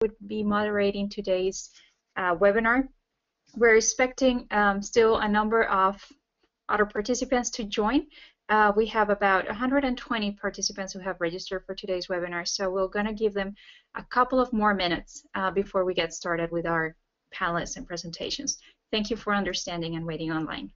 would be moderating today's webinar. We're expecting still a number of other participants to join. We have about 120 participants who have registered for today's webinar, so we're going to give them a couple of more minutes before we get started with our panelists and presentations. Thank you for understanding and waiting online.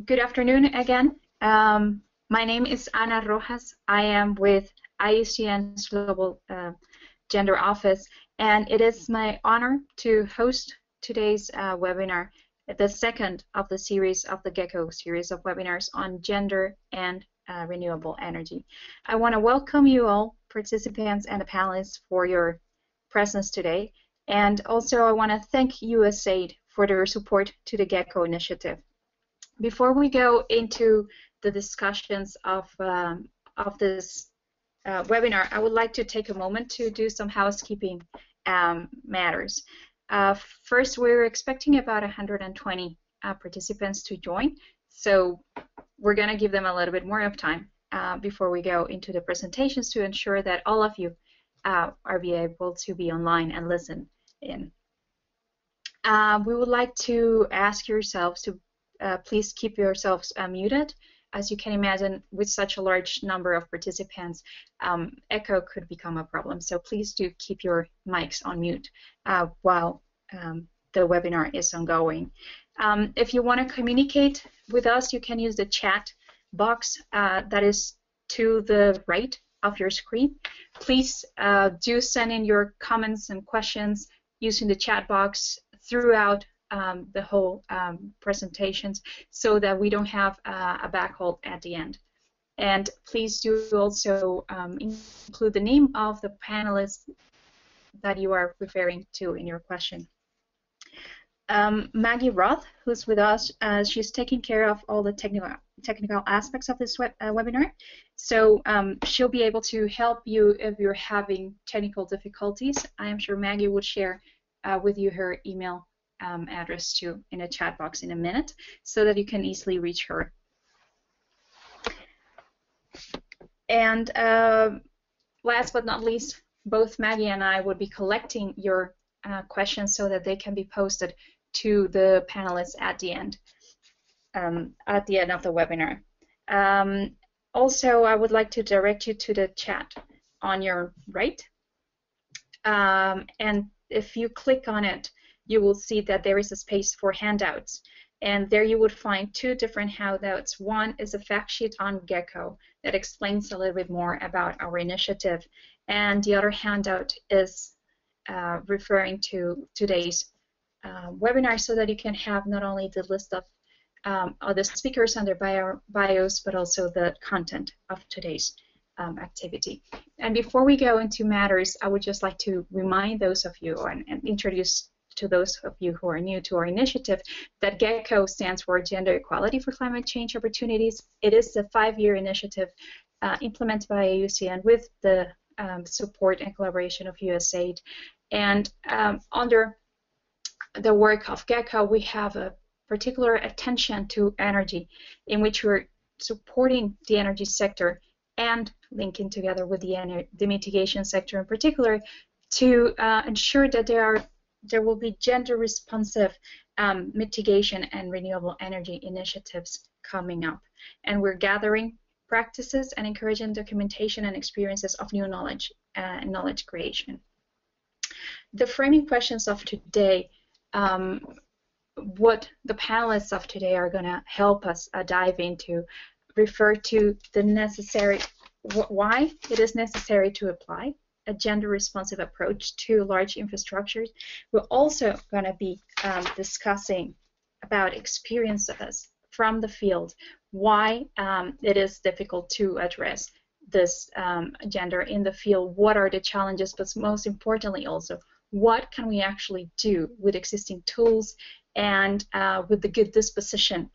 Good afternoon again. My name is Ana Rojas. I am with IUCN's Global Gender Office, and it is my honor to host today's webinar, the second of the series of the GECCO series of webinars on gender and renewable energy. I want to welcome you all, participants and the panelists, for your presence today, and also I want to thank USAID for their support to the GECCO initiative. Before we go into the discussions of this webinar, I would like to take a moment to do some housekeeping matters. First, we're expecting about 120 participants to join, so we're going to give them a little bit more of time before we go into the presentations to ensure that all of you are able to be online and listen in. We would like to ask yourselves to please keep yourselves muted. As you can imagine, with such a large number of participants, echo could become a problem. So please do keep your mics on mute while the webinar is ongoing. If you want to communicate with us, you can use the chat box that is to the right of your screen. Please do send in your comments and questions using the chat box throughout the whole presentations, so that we don't have a backhold at the end. And please do also include the name of the panelists that you are referring to in your question. Maggie Roth, who's with us, she's taking care of all the technical aspects of this webinar. So she'll be able to help you if you're having technical difficulties. I am sure Maggie would share with you her email address too in a chat box in a minute, so that you can easily reach her. And last but not least, both Maggie and I would be collecting your questions so that they can be posted to the panelists at the end of the webinar. Also, I would like to direct you to the chat on your right. And if you click on it, you will see that there is a space for handouts. And there you would find two different handouts. One is a fact sheet on GECCO that explains a little bit more about our initiative. And the other handout is referring to today's webinar, so that you can have not only the list of the speakers and their bios, but also the content of today's activity. And before we go into matters, I would just like to remind those of you and introduce to those of you who are new to our initiative that GECCO stands for Gender Equality for Climate Change Opportunities. It is a 5-year initiative implemented by IUCN with the support and collaboration of USAID. And under the work of GECCO, we have a particular attention to energy, in which we're supporting the energy sector and linking together with the mitigation sector in particular to ensure that there will be gender-responsive mitigation and renewable energy initiatives coming up. And we're gathering practices and encouraging documentation and experiences of new knowledge and knowledge creation. The framing questions of today, what the panelists of today are going to help us dive into, refer to the necessary, why it is necessary to apply a gender-responsive approach to large infrastructures. We're also going to be discussing about experiences from the field, why it is difficult to address this gender in the field, what are the challenges, but most importantly also, what can we actually do with existing tools and with the good disposition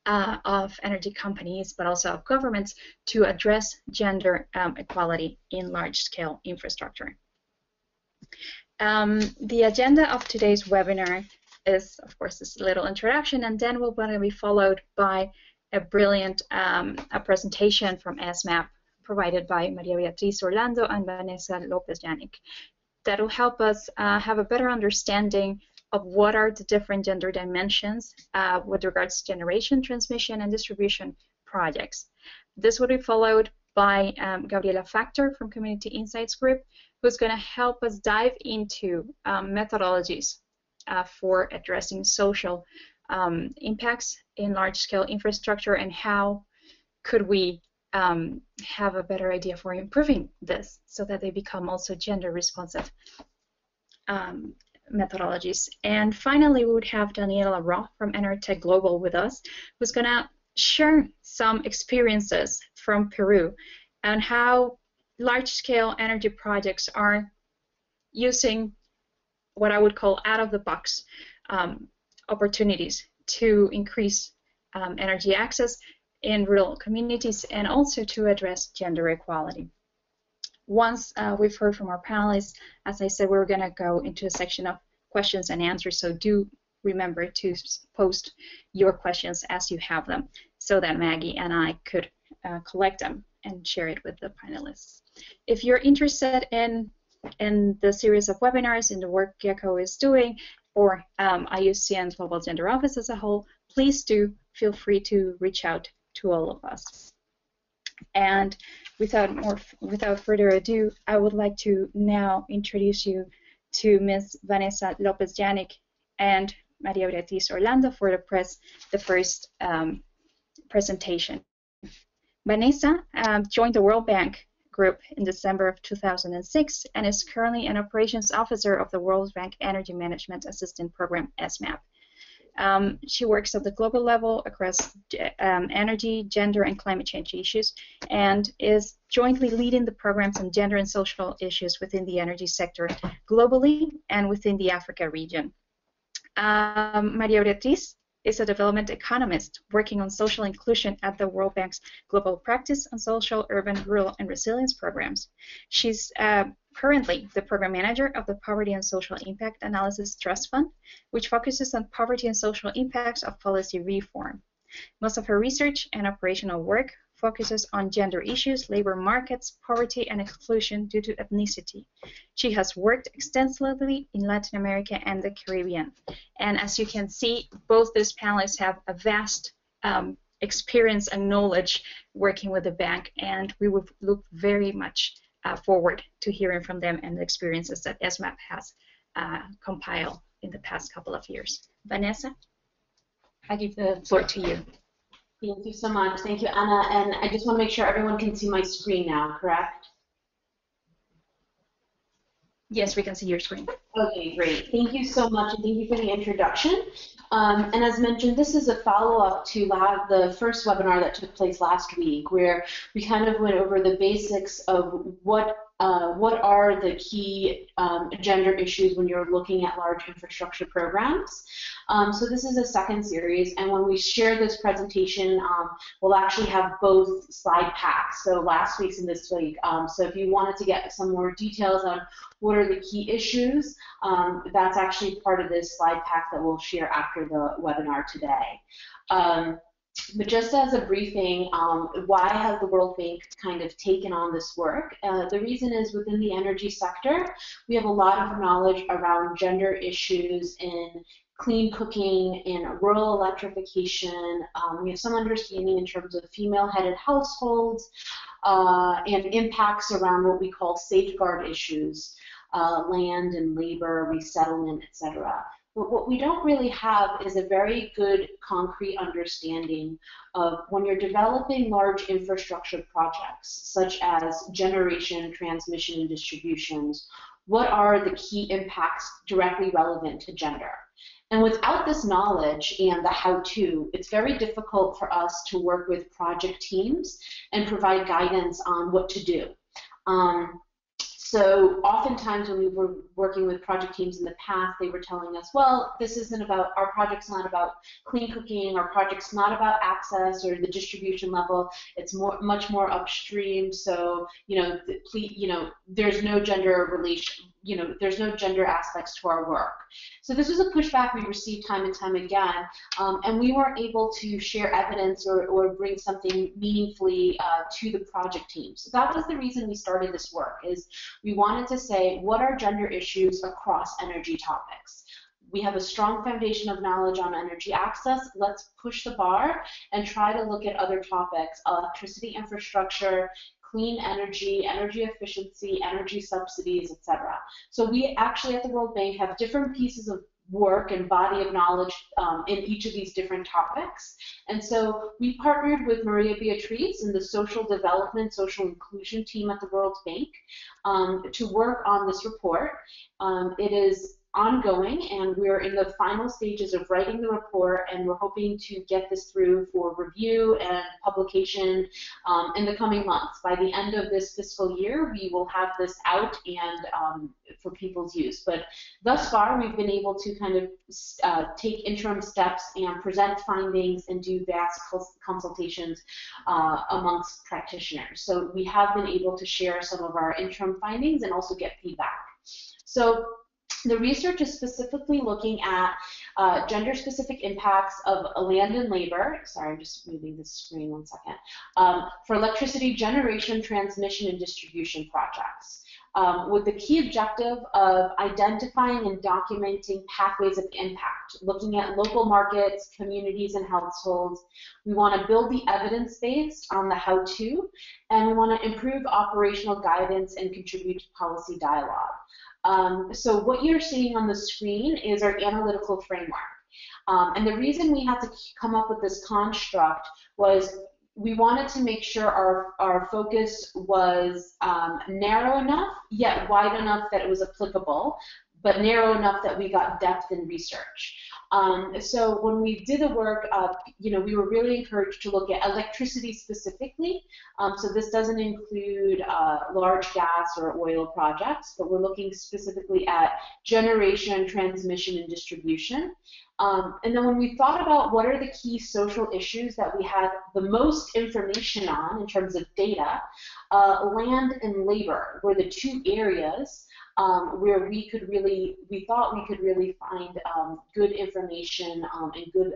of energy companies, but also of governments, to address gender equality in large-scale infrastructure. The agenda of today's webinar is, of course, this little introduction, and then we're going to be followed by a brilliant presentation from ESMAP provided by Maria Beatriz Orlando and Vanessa Lopes Janik. That will help us have a better understanding of what are the different gender dimensions with regards to generation, transmission, and distribution projects. This will be followed by Gabriela Factor from Community Insights Group, who's going to help us dive into methodologies for addressing social impacts in large-scale infrastructure, and how could we have a better idea for improving this so that they become also gender-responsive methodologies. And finally, we would have Daniela Roth from Enertech Global with us, who's going to share some experiences from Peru and how large-scale energy projects are using what I would call out-of-the-box opportunities to increase energy access in rural communities and also to address gender equality. Once we've heard from our panelists, as I said, we're going to go into a section of questions and answers, so do remember to post your questions as you have them, so that Maggie and I could collect them and share it with the panelists. If you're interested in the series of webinars, in the work GECCO is doing, or IUCN's Global Gender Office as a whole, please do feel free to reach out to all of us. And without further ado, I would like to now introduce you to Ms. Vanessa Lopes Janik and Maria Beatriz Orlando for the first presentation. Vanessa joined the World Bank Group in December of 2006 and is currently an operations officer of the World Bank Energy Management Assistance Program, ESMAP. She works at the global level across energy, gender, and climate change issues, and is jointly leading the programs on gender and social issues within the energy sector globally and within the Africa region. Maria Beatriz is a development economist working on social inclusion at the World Bank's Global Practice on Social, Urban, Rural, and Resilience programs. She's currently the program manager of the Poverty and Social Impact Analysis Trust Fund, which focuses on poverty and social impacts of policy reform. Most of her research and operational work focuses on gender issues, labor markets, poverty, and exclusion due to ethnicity. She has worked extensively in Latin America and the Caribbean. And as you can see, both these panelists have a vast experience and knowledge working with the bank, and we would look very much forward to hearing from them and the experiences that ESMAP has compiled in the past couple of years. Vanessa, I give the floor to you. Thank you so much. Thank you, Anna. And I just want to make sure everyone can see my screen now, correct? Yes, we can see your screen. Okay, great. Thank you so much, and thank you for the introduction. And as mentioned, this is a follow-up to the first webinar that took place last week, where we kind of went over the basics of what are the key gender issues when you're looking at large infrastructure programs. So this is a second series, and when we share this presentation, we'll actually have both slide packs, so last week's and this week. So if you wanted to get some more details on what are the key issues, that's actually part of this slide pack that we'll share after the webinar today. But just as a briefing, why has the World Bank kind of taken on this work? The reason is within the energy sector, we have a lot of knowledge around gender issues in clean cooking, in rural electrification. We have some understanding in terms of female-headed households and impacts around what we call safeguard issues, land and labor, resettlement, etc. But what we don't really have is a very good concrete understanding of when you're developing large infrastructure projects, such as generation, transmission, and distributions, what are the key impacts directly relevant to gender? And without this knowledge and the how-to, it's very difficult for us to work with project teams and provide guidance on what to do. So oftentimes when we were working with project teams in the past, they were telling us, well, this isn't about, our project's not about clean cooking, our project's not about access or the distribution level, it's much more upstream, so, there's no gender relation, there's no gender aspects to our work. So this was a pushback we received time and time again, and we weren't able to share evidence or bring something meaningfully to the project team. So that was the reason we started this work, is we wanted to say, what are gender issues across energy topics? We have a strong foundation of knowledge on energy access. Let's push the bar and try to look at other topics, electricity infrastructure, clean energy, energy efficiency, energy subsidies, etc. So we actually at the World Bank have different pieces of work and body of knowledge in each of these different topics. And so we partnered with Maria Beatriz in the social development, social inclusion team at the World Bank to work on this report. It is ongoing, and we're in the final stages of writing the report, and we're hoping to get this through for review and publication in the coming months. By the end of this fiscal year, we will have this out and for people's use. But thus far, we've been able to kind of take interim steps and present findings and do vast consultations amongst practitioners. So we have been able to share some of our interim findings and also get feedback. So the research is specifically looking at gender-specific impacts of land and labor. Sorry, I'm just moving this screen 1 second. For electricity generation, transmission, and distribution projects, with the key objective of identifying and documenting pathways of impact, looking at local markets, communities, and households. We want to build the evidence base on the how-to, and we want to improve operational guidance and contribute to policy dialogue. So what you're seeing on the screen is our analytical framework. And the reason we had to come up with this construct was we wanted to make sure our focus was narrow enough, yet wide enough that it was applicable, but narrow enough that we got depth in research. So when we did the work, we were really encouraged to look at electricity specifically. So this doesn't include large gas or oil projects, but we're looking specifically at generation, transmission, and distribution. And then when we thought about what are the key social issues that we had the most information on in terms of data, land and labor were the two areas where we thought we could really find good information and good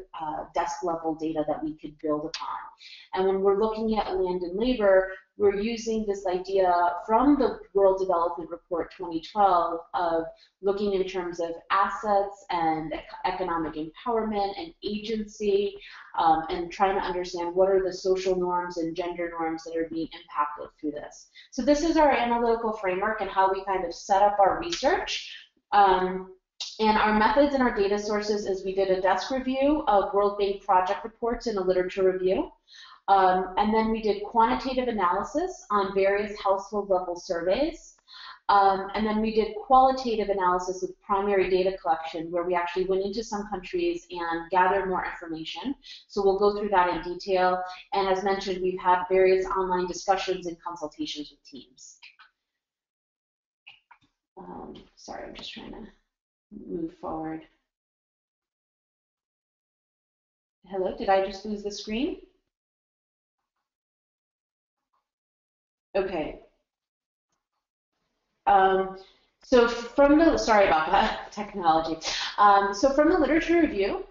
desk level data that we could build upon. And when we're looking at land and labor, we're using this idea from the World Development Report 2012 of looking in terms of assets and economic empowerment and agency, and trying to understand what are the social norms and gender norms that are being impacted through this. So this is our analytical framework and how we kind of set up our research. And our methods and our data sources is we did a desk review of World Bank project reports and a literature review. And then we did quantitative analysis on various household level surveys. And then we did qualitative analysis with primary data collection, where we actually went into some countries and gathered more information. So we'll go through that in detail. And as mentioned, we've had various online discussions and consultations with teams. Sorry, I'm just trying to move forward. Hello, did I just lose the screen? Okay. So from the, sorry about that, technology. So from the literature review,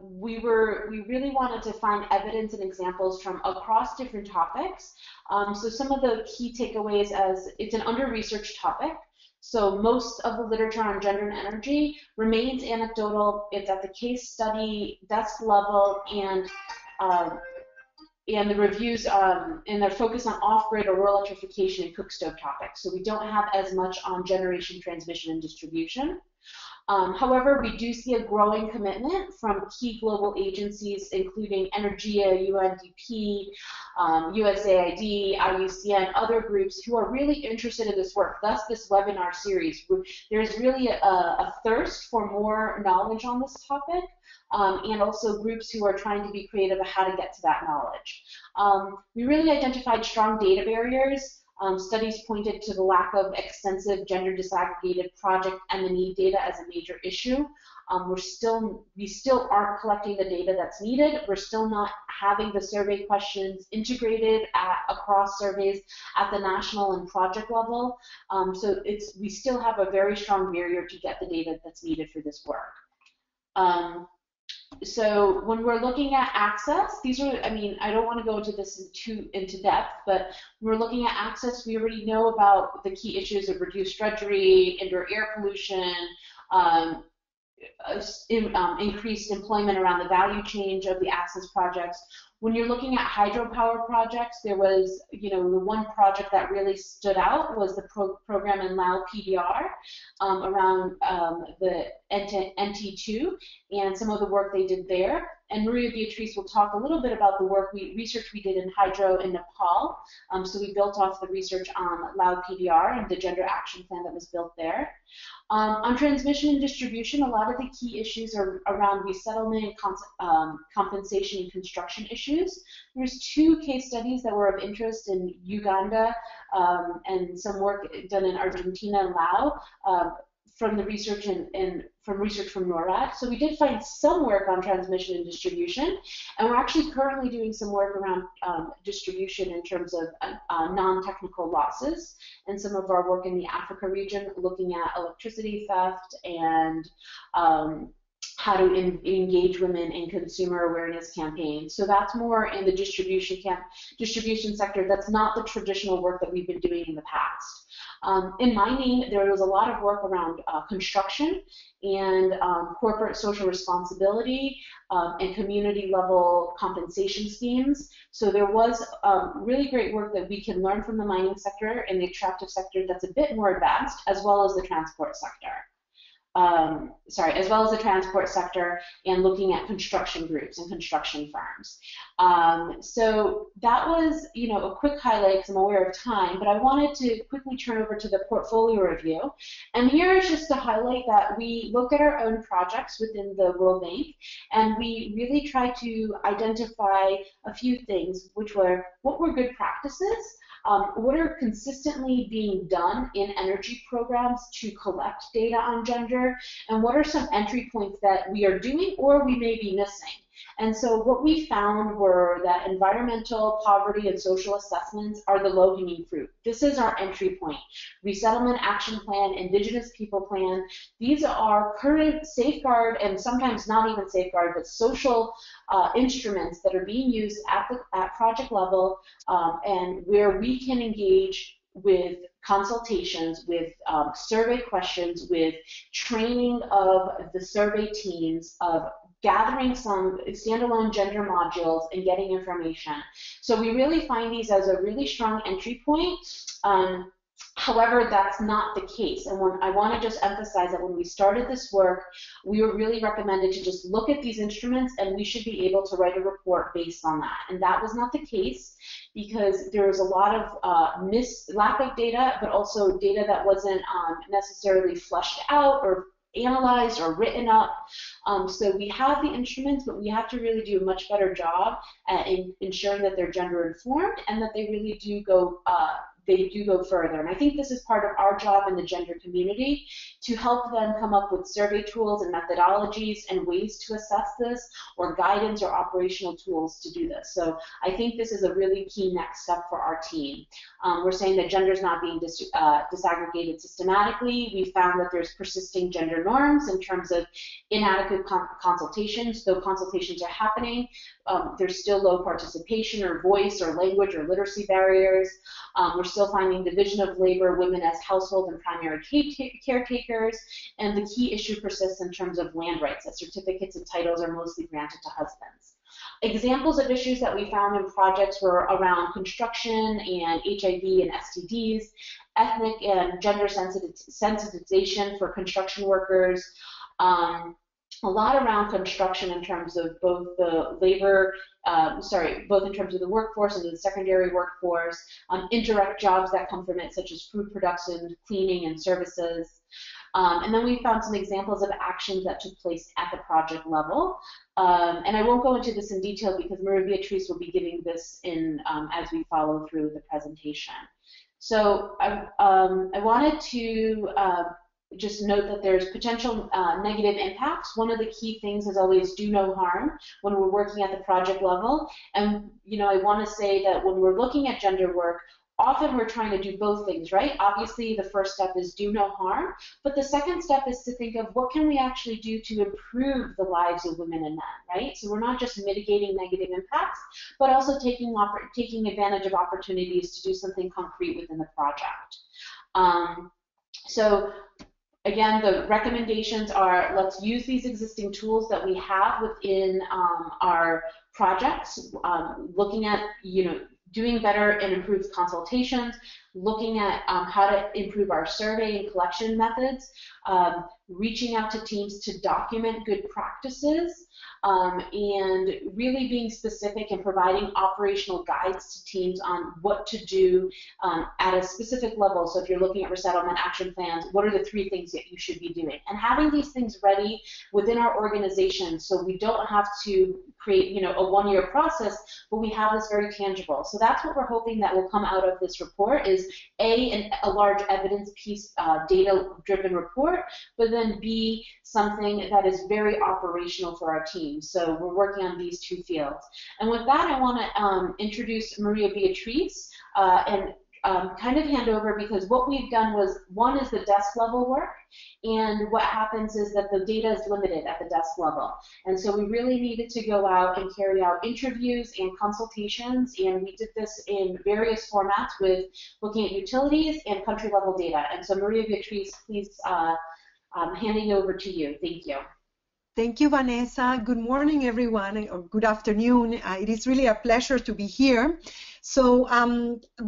we really wanted to find evidence and examples from across different topics. So some of the key takeaways, as it's an under-researched topic, so most of the literature on gender and energy remains anecdotal. It's at the case study desk level, and the reviews, and they're focused on off-grid or rural electrification and cook stove topics. So we don't have as much on generation, transmission, and distribution. However, we do see a growing commitment from key global agencies, including Energia, UNDP, USAID, IUCN, other groups who are really interested in this work, thus this webinar series. There's really a thirst for more knowledge on this topic, and also groups who are trying to be creative about how to get to that knowledge. We really identified strong data barriers. Studies pointed to the lack of extensive gender disaggregated project M&E data as a major issue. We still aren't collecting the data that's needed. We're still not having the survey questions integrated across surveys at the national and project level. So we still have a very strong barrier to get the data that's needed for this work. So when we're looking at access, these are, I mean, I don't want to go into this into depth, but when we're looking at access, we already know about the key issues of reduced drudgery, indoor air pollution, increased employment around the value chain of the access projects. When you're looking at hydropower projects, there was, the one project that really stood out was the program in Lao PDR around the NT2 and some of the work they did there. And Maria Beatriz will talk a little bit about the research we did in hydro in Nepal. So we built off the research on Lao PDR and the gender action plan that was built there. On transmission and distribution, a lot of the key issues are around resettlement, compensation, and construction issues. There's 2 case studies that were of interest in Uganda and some work done in Argentina and Laos from the research and from research from NORAD. So we did find some work on transmission and distribution, and we're actually currently doing some work around distribution in terms of non-technical losses, and some of our work in the Africa region looking at electricity theft and how to engage women in consumer awareness campaigns. So that's more in the distribution sector. That's not the traditional work that we've been doing in the past. In mining, there was a lot of work around construction and corporate social responsibility and community level compensation schemes. So there was really great work that we can learn from the mining sector and the extractive sector that's a bit more advanced, as well as the transport sector. as well as the transport sector, and looking at construction groups and construction firms. So that was, a quick highlight because I'm aware of time, but I wanted to quickly turn over to the portfolio review. And here is just to highlight that we looked at our own projects within the World Bank, and we really tried to identify a few things, which were what were good practices, what are consistently being done in energy programs to collect data on gender, and what are some entry points that we are doing or we may be missing. And so what we found were that environmental, poverty, and social assessments are the low-hanging fruit. This is our entry point. Resettlement Action Plan, Indigenous People Plan, these are current safeguard, and sometimes not even safeguard, but social instruments that are being used at project level, and where we can engage with consultations, with survey questions, with training of the survey teams, of gathering some standalone gender modules and getting information. So we really find these as a really strong entry point. However, that's not the case. And I want to just emphasize that when we started this work, we were really recommended to just look at these instruments and we should be able to write a report based on that. And that was not the case because there was a lot of lack of data, but also data that wasn't necessarily fleshed out or analyzed or written up. So we have the instruments, but we have to really do a much better job at ensuring that they're gender informed and that they really do go further. And I think this is part of our job in the gender community to help them come up with survey tools and methodologies and ways to assess this, or guidance or operational tools to do this. So I think this is a really key next step for our team. We're saying that gender is not being disaggregated systematically. We found that there's persisting gender norms in terms of inadequate consultations. Though consultations are happening, there's still low participation or voice or language or literacy barriers. We're still finding division of labor, women as household and primary caretakers, and the key issue persists in terms of land rights, that certificates and titles are mostly granted to husbands. Examples of issues that we found in projects were around construction and HIV and STDs, ethnic and gender sensitization for construction workers, a lot around construction in terms of both the labor, both in terms of the workforce and the secondary workforce, indirect jobs that come from it, such as food production, cleaning, and services. And then we found some examples of actions that took place at the project level. And I won't go into this in detail because Beatriz will be giving this in as we follow through the presentation. So I wanted to just note that there's potential negative impacts. One of the key things is always do no harm when we're working at the project level. And I want to say that when we're looking at gender work, often we're trying to do both things, right? Obviously, the first step is do no harm, but the second step is to think of what can we actually do to improve the lives of women and men, right? So we're not just mitigating negative impacts, but also taking advantage of opportunities to do something concrete within the project. So again, the recommendations are let's use these existing tools that we have within our projects, looking at doing better and improved consultations, looking at how to improve our survey and collection methods, reaching out to teams to document good practices, and really being specific and providing operational guides to teams on what to do at a specific level. So if you're looking at resettlement action plans, what are the 3 things that you should be doing? And having these things ready within our organization so we don't have to create a 1-year process, but we have this very tangible. So that's what we're hoping that will come out of this report is A, a large evidence piece, data-driven report, but then B, something that is very operational for our team. So we're working on these 2 fields. And with that, I want to introduce Beatriz and kind of hand over, because what we've done was, one is the desk level work, and what happens is that the data is limited at the desk level. And so we really needed to go out and carry out interviews and consultations, and we did this in various formats with looking at utilities and country level data. And so Beatriz, please handing over to you. Thank you. Thank you, Vanessa. Good morning, everyone, or good afternoon. It is really a pleasure to be here. So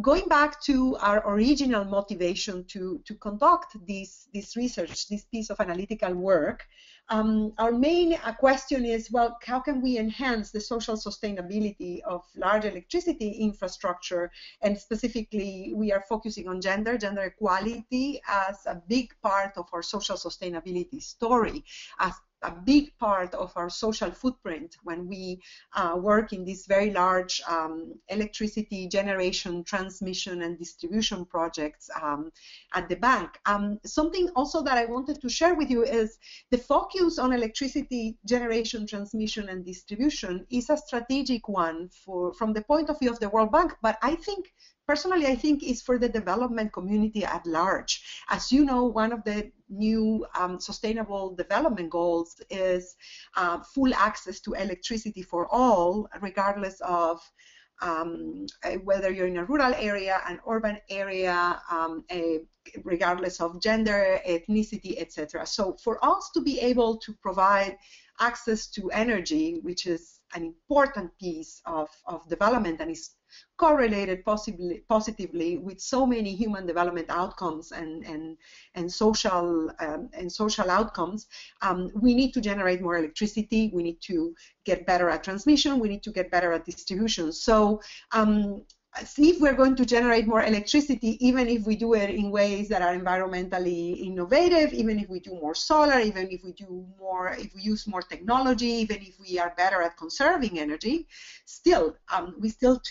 going back to our original motivation to conduct this research, this piece of analytical work, our main question is, well, how can we enhance the social sustainability of large electricity infrastructure? And specifically, we are focusing on gender equality as a big part of our social sustainability story, as a big part of our social footprint when we work in these very large electricity generation, transmission, and distribution projects at the bank. Something also that I wanted to share with you is the focus on electricity generation, transmission, and distribution is a strategic one from the point of view of the World Bank, but personally, I think is for the development community at large. As you know, one of the new sustainable development goals is full access to electricity for all, regardless of whether you're in a rural area, an urban area, regardless of gender, ethnicity, etc. So for us to be able to provide access to energy, which is an important piece of development and is correlated positively with so many human development outcomes and social outcomes, we need to generate more electricity. We need to get better at transmission. We need to get better at distribution. So see if we're going to generate more electricity, even if we do it in ways that are environmentally innovative, even if we do more solar, even if we use more technology, even if we are better at conserving energy, still, we still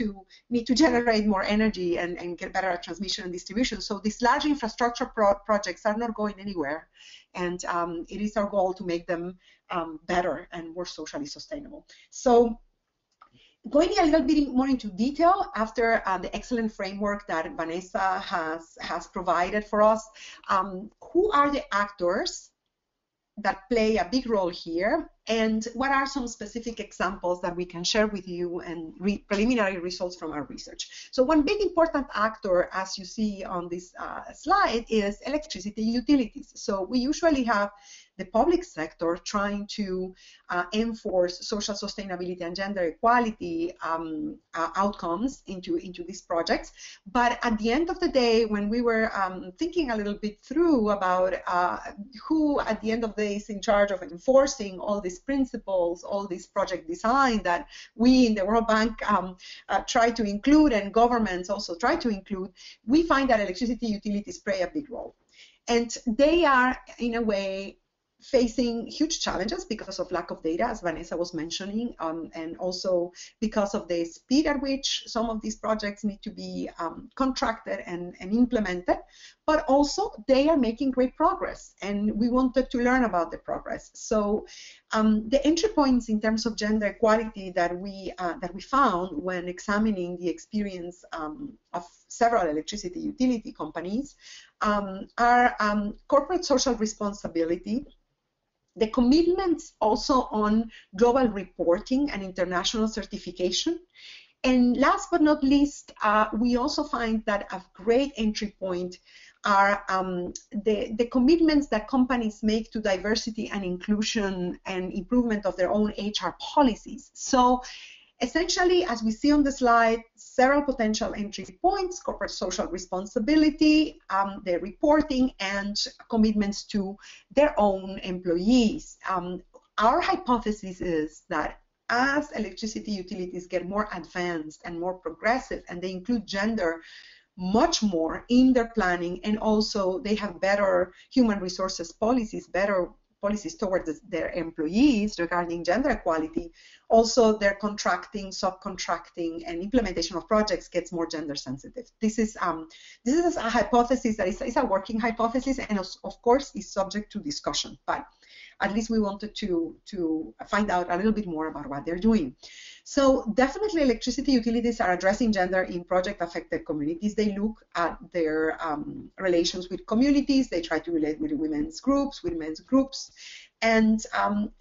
need to generate more energy and get better at transmission and distribution. So these large infrastructure projects are not going anywhere. And it is our goal to make them better and more socially sustainable. So going a little bit more into detail after the excellent framework that Vanessa has provided for us, who are the actors that play a big role here, and what are some specific examples that we can share with you and preliminary results from our research. So one big important actor, as you see on this slide, is electricity utilities. So we usually have the public sector trying to enforce social sustainability and gender equality outcomes into these projects. But at the end of the day, when we were thinking a little bit through about who at the end of the day is in charge of enforcing all these principles, all this project design that we in the World Bank try to include and governments also try to include, we find that electricity utilities play a big role. And they are, in a way, facing huge challenges because of lack of data, as Vanessa was mentioning, and also because of the speed at which some of these projects need to be contracted and implemented, but also they are making great progress, and we wanted to learn about the progress. So the entry points in terms of gender equality that we found when examining the experience of several electricity utility companies are corporate social responsibility, the commitments also on global reporting and international certification. And last but not least, we also find that a great entry point are the commitments that companies make to diversity and inclusion and improvement of their own HR policies. So essentially, as we see on the slide, several potential entry points: corporate social responsibility, the reporting, and commitments to their own employees. Our hypothesis is that as electricity utilities get more advanced and more progressive, and they include gender much more in their planning, and also they have better human resources policies, better policies towards their employees regarding gender equality, also their contracting, subcontracting, and implementation of projects gets more gender sensitive. This is a hypothesis that is a working hypothesis, and of course is subject to discussion, but at least we wanted to find out a little bit more about what they're doing. So definitely electricity utilities are addressing gender in project affected communities. They look at their relations with communities. They try to relate with women's groups, with men's groups. And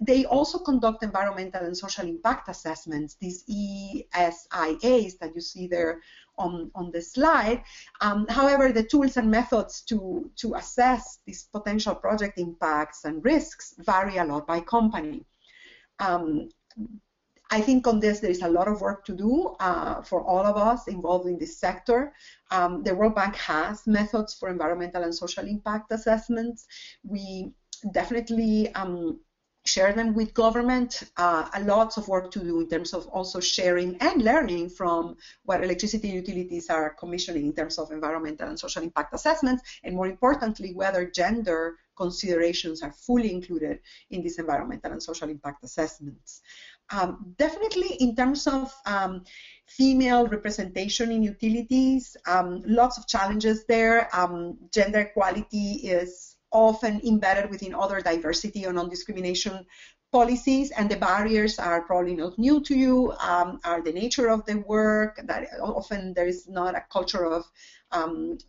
they also conduct environmental and social impact assessments, these ESIAs that you see there on the slide. However, the tools and methods to assess these potential project impacts and risks vary a lot by company. I think on this there is a lot of work to do for all of us involved in this sector. The World Bank has methods for environmental and social impact assessments. We definitely share them with government. Lots of work to do in terms of also sharing and learning from what electricity utilities are commissioning in terms of environmental and social impact assessments, and more importantly, whether gender considerations are fully included in these environmental and social impact assessments. Definitely in terms of female representation in utilities, lots of challenges there. Gender equality is often embedded within other diversity or non-discrimination policies, and the barriers are probably not new to you, are the nature of the work, that often there is not a culture of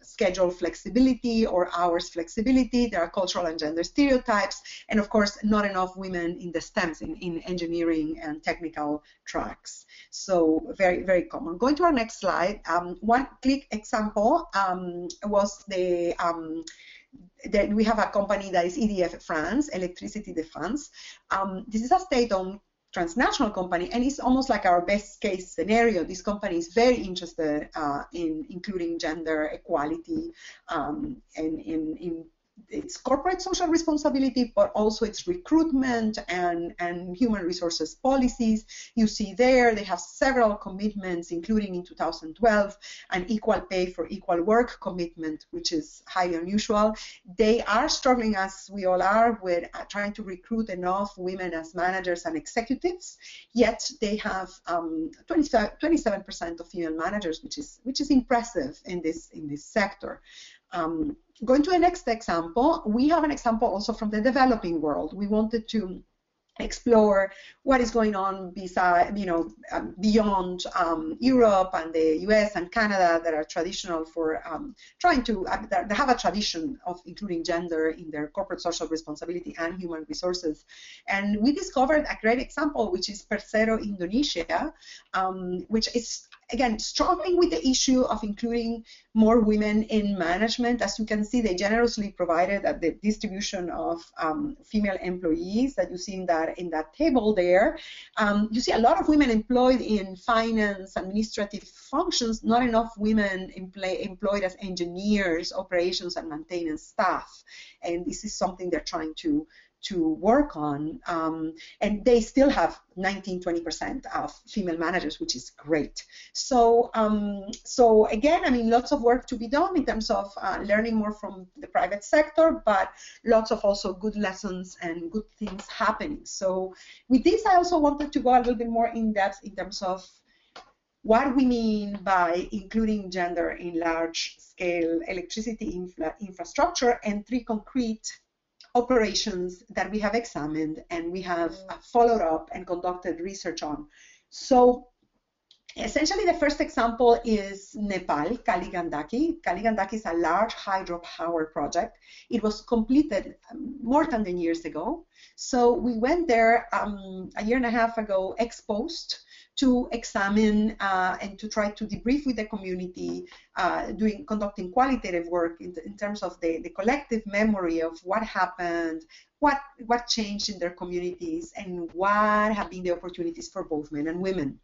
schedule flexibility or hours flexibility. There are cultural and gender stereotypes, and of course not enough women in the STEMs, in engineering and technical tracks. So very, very common. Going to our next slide, one quick example was we have a company that is EDF France, Electricity de France. This is a state-owned transnational company, and it's almost like our best case scenario. This company is very interested in including gender equality in its corporate social responsibility, but also its recruitment and human resources policies. You see there they have several commitments, including in 2012 an equal pay for equal work commitment, which is highly unusual. They are struggling, as we all are, with trying to recruit enough women as managers and executives, yet they have 27% of female managers, which is impressive in this sector. Going to the next example, we have an example also from the developing world. We wanted to explore what is going on beside, beyond Europe and the US and Canada that are traditional for they have a tradition of including gender in their corporate social responsibility and human resources. And we discovered a great example, which is Persero, Indonesia, which is again struggling with the issue of including more women in management. As you can see, they generously provided at the distribution of female employees that you see in that table there. You see a lot of women employed in finance, administrative functions, not enough women employed as engineers, operations and maintenance staff. And this is something they're trying to work on, and they still have 19-20% of female managers, which is great. So again, I mean, lots of work to be done in terms of learning more from the private sector, but lots of also good lessons and good things happening. So with this, I also wanted to go a little bit more in depth in terms of what we mean by including gender in large-scale electricity infrastructure, and 3 concrete operations that we have examined and we have followed up and conducted research on. So essentially the first example is Nepal, Kaligandaki. Kaligandaki is a large hydropower project. It was completed more than 10 years ago. So we went there a year and a half ago, ex-post, to examine and to try to debrief with the community, conducting qualitative work in terms of the collective memory of what happened, what changed in their communities, and what have been the opportunities for both men and women.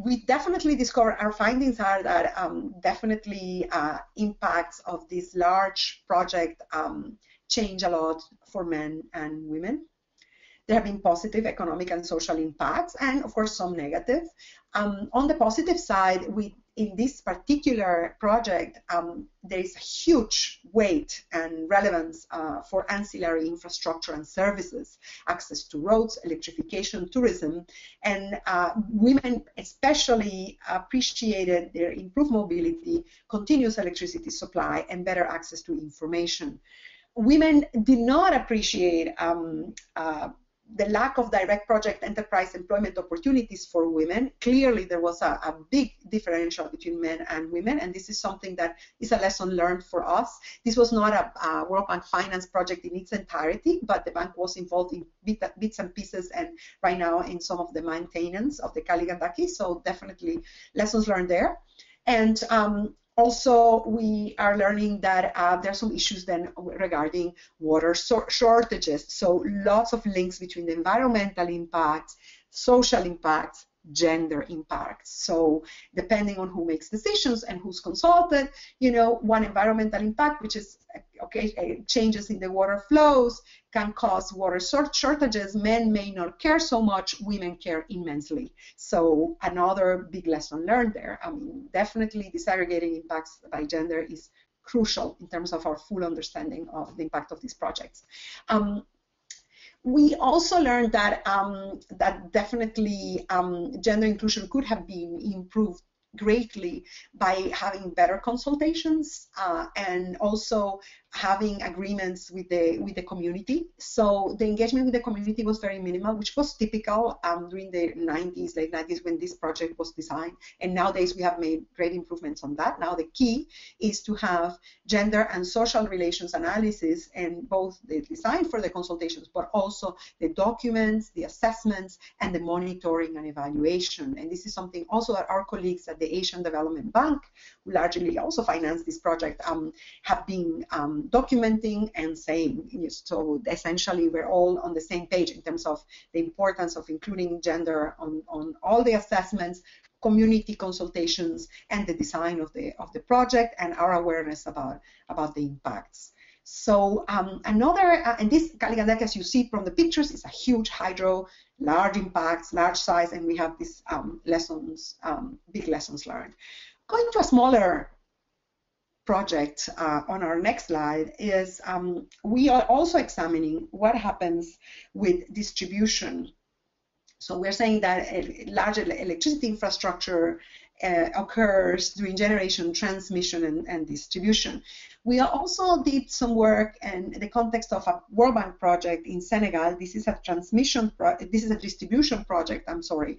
We definitely discovered, our findings are that definitely impacts of this large project change a lot for men and women. There have been positive economic and social impacts, and of course some negative. On the positive side, in this particular project, there is a huge weight and relevance for ancillary infrastructure and services, access to roads, electrification, tourism, and women especially appreciated their improved mobility, continuous electricity supply, and better access to information. Women did not appreciate the lack of direct project enterprise employment opportunities for women. Clearly, there was a big differential between men and women, and this is something that is a lesson learned for us. This was not a World Bank finance project in its entirety, but the bank was involved in bits and pieces, and right now in some of the maintenance of the Kaligandaki, so definitely lessons learned there. And also, we are learning that there are some issues then regarding water shortages. So lots of links between the environmental impacts, social impacts, gender impacts. So depending on who makes decisions and who's consulted, you know, one environmental impact, which is changes in the water flows, can cause water shortages. Men may not care so much, women care immensely. So another big lesson learned there. I mean, definitely disaggregating impacts by gender is crucial in terms of our full understanding of the impact of these projects. We also learned that that definitely gender inclusion could have been improved greatly by having better consultations and also having agreements with the community. So the engagement with the community was very minimal, which was typical during the 90s, late 90s, when this project was designed. And nowadays we have made great improvements on that. Now the key is to have gender and social relations analysis in both the design for the consultations, but also the documents, the assessments, and the monitoring and evaluation. And this is something also that our colleagues at the Asian Development Bank, who largely also finance this project, have been documenting and saying. So essentially we're all on the same page in terms of the importance of including gender on all the assessments, community consultations, and the design of the project, and our awareness about the impacts. So and this Kaligandak, as you see from the pictures, is a huge hydro, large impacts, large size, and we have these lessons, big lessons learned. Going to a smaller project on our next slide is we are also examining what happens with distribution. So we're saying that a large electricity infrastructure occurs during generation, transmission, and distribution. We also did some work in the context of a World Bank project in Senegal. This is a distribution project. I'm sorry.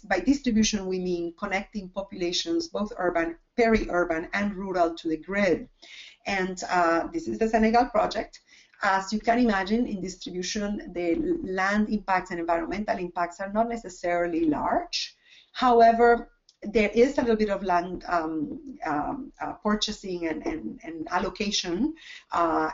By distribution we mean connecting populations, both urban, peri-urban, and rural, to the grid. And this is the Senegal project. As you can imagine, in distribution, the land impacts and environmental impacts are not necessarily large. However, there is a little bit of land purchasing and allocation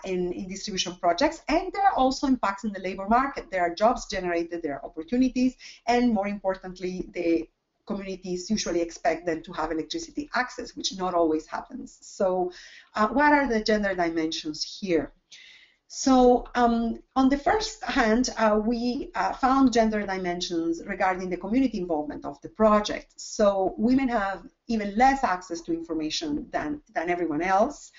in distribution projects, and there are also impacts in the labor market. There are jobs generated, there are opportunities, and more importantly, the communities usually expect them to have electricity access, which not always happens. So what are the gender dimensions here? So on the first hand, we found gender dimensions regarding the community involvement of the project. So women have even less access to information than everyone else.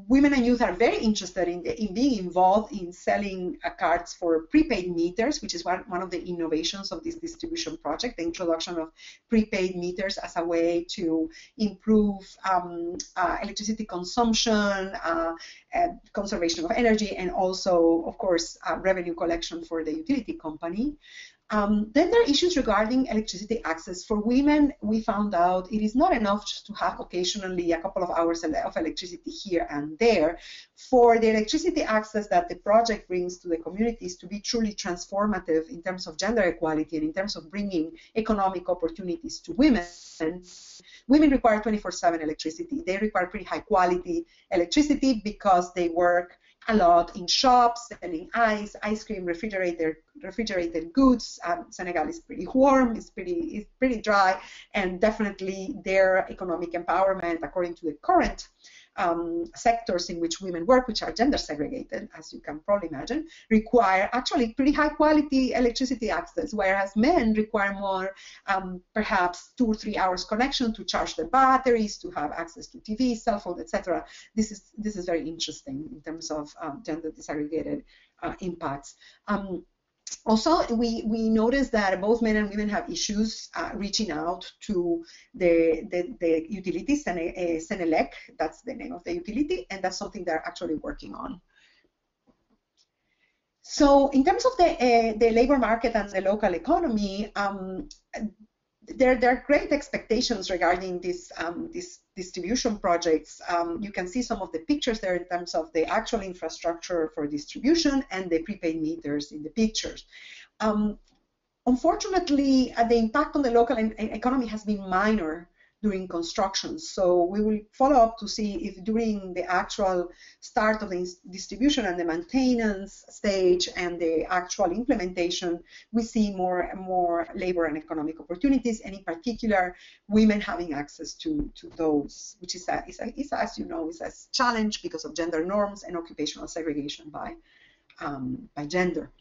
Women and youth are very interested in being involved in selling cards for prepaid meters, which is one of the innovations of this distribution project, the introduction of prepaid meters as a way to improve electricity consumption, conservation of energy, and also, of course, revenue collection for the utility company. Then there are issues regarding electricity access. For women, we found out it is not enough just to have occasionally a couple of hours of electricity here and there. For the electricity access that the project brings to the communities to be truly transformative in terms of gender equality and in terms of bringing economic opportunities to women, women require 24/7 electricity. They require pretty high quality electricity because they work a lot in shops, selling ice cream, refrigerated goods. Senegal is pretty warm, it's pretty dry, and definitely their economic empowerment, according to the current sectors in which women work, which are gender segregated, as you can probably imagine, require actually pretty high quality electricity access, whereas men require more, perhaps 2 or 3 hours connection to charge their batteries, to have access to TV, cell phone, etc. This is very interesting in terms of gender disaggregated impacts. Also, we noticed that both men and women have issues reaching out to the utility, Senelec, that's the name of the utility, and that's something they're actually working on. So in terms of the labor market and the local economy, there are great expectations regarding these distribution projects. You can see some of the pictures there in terms of the actual infrastructure for distribution and the prepaid meters in the pictures. Unfortunately, the impact on the local economy has been minor during construction. So we will follow up to see if during the actual start of the distribution and the maintenance stage and the actual implementation, we see more labor and economic opportunities, and in particular, women having access to those, which is, as you know, is a challenge because of gender norms and occupational segregation by gender.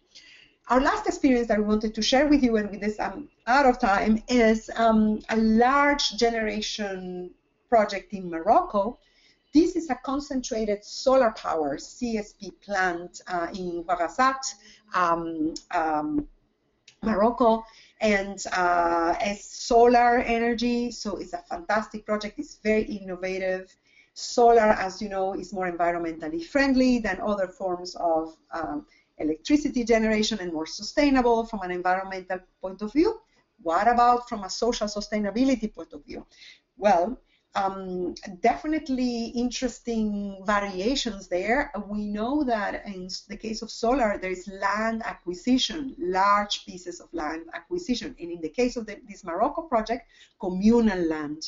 Our last experience that we wanted to share with you, and with this I'm out of time, is a large generation project in Morocco. This is a concentrated solar power CSP plant in Ouarzazate, Morocco, and it's solar energy, so it's a fantastic project. It's very innovative. Solar, as you know, is more environmentally friendly than other forms of electricity generation and more sustainable from an environmental point of view. What about from a social sustainability point of view? Well, definitely interesting variations there. We know that in the case of solar, there is land acquisition, large pieces of land acquisition. And in the case of this Morocco project, communal land.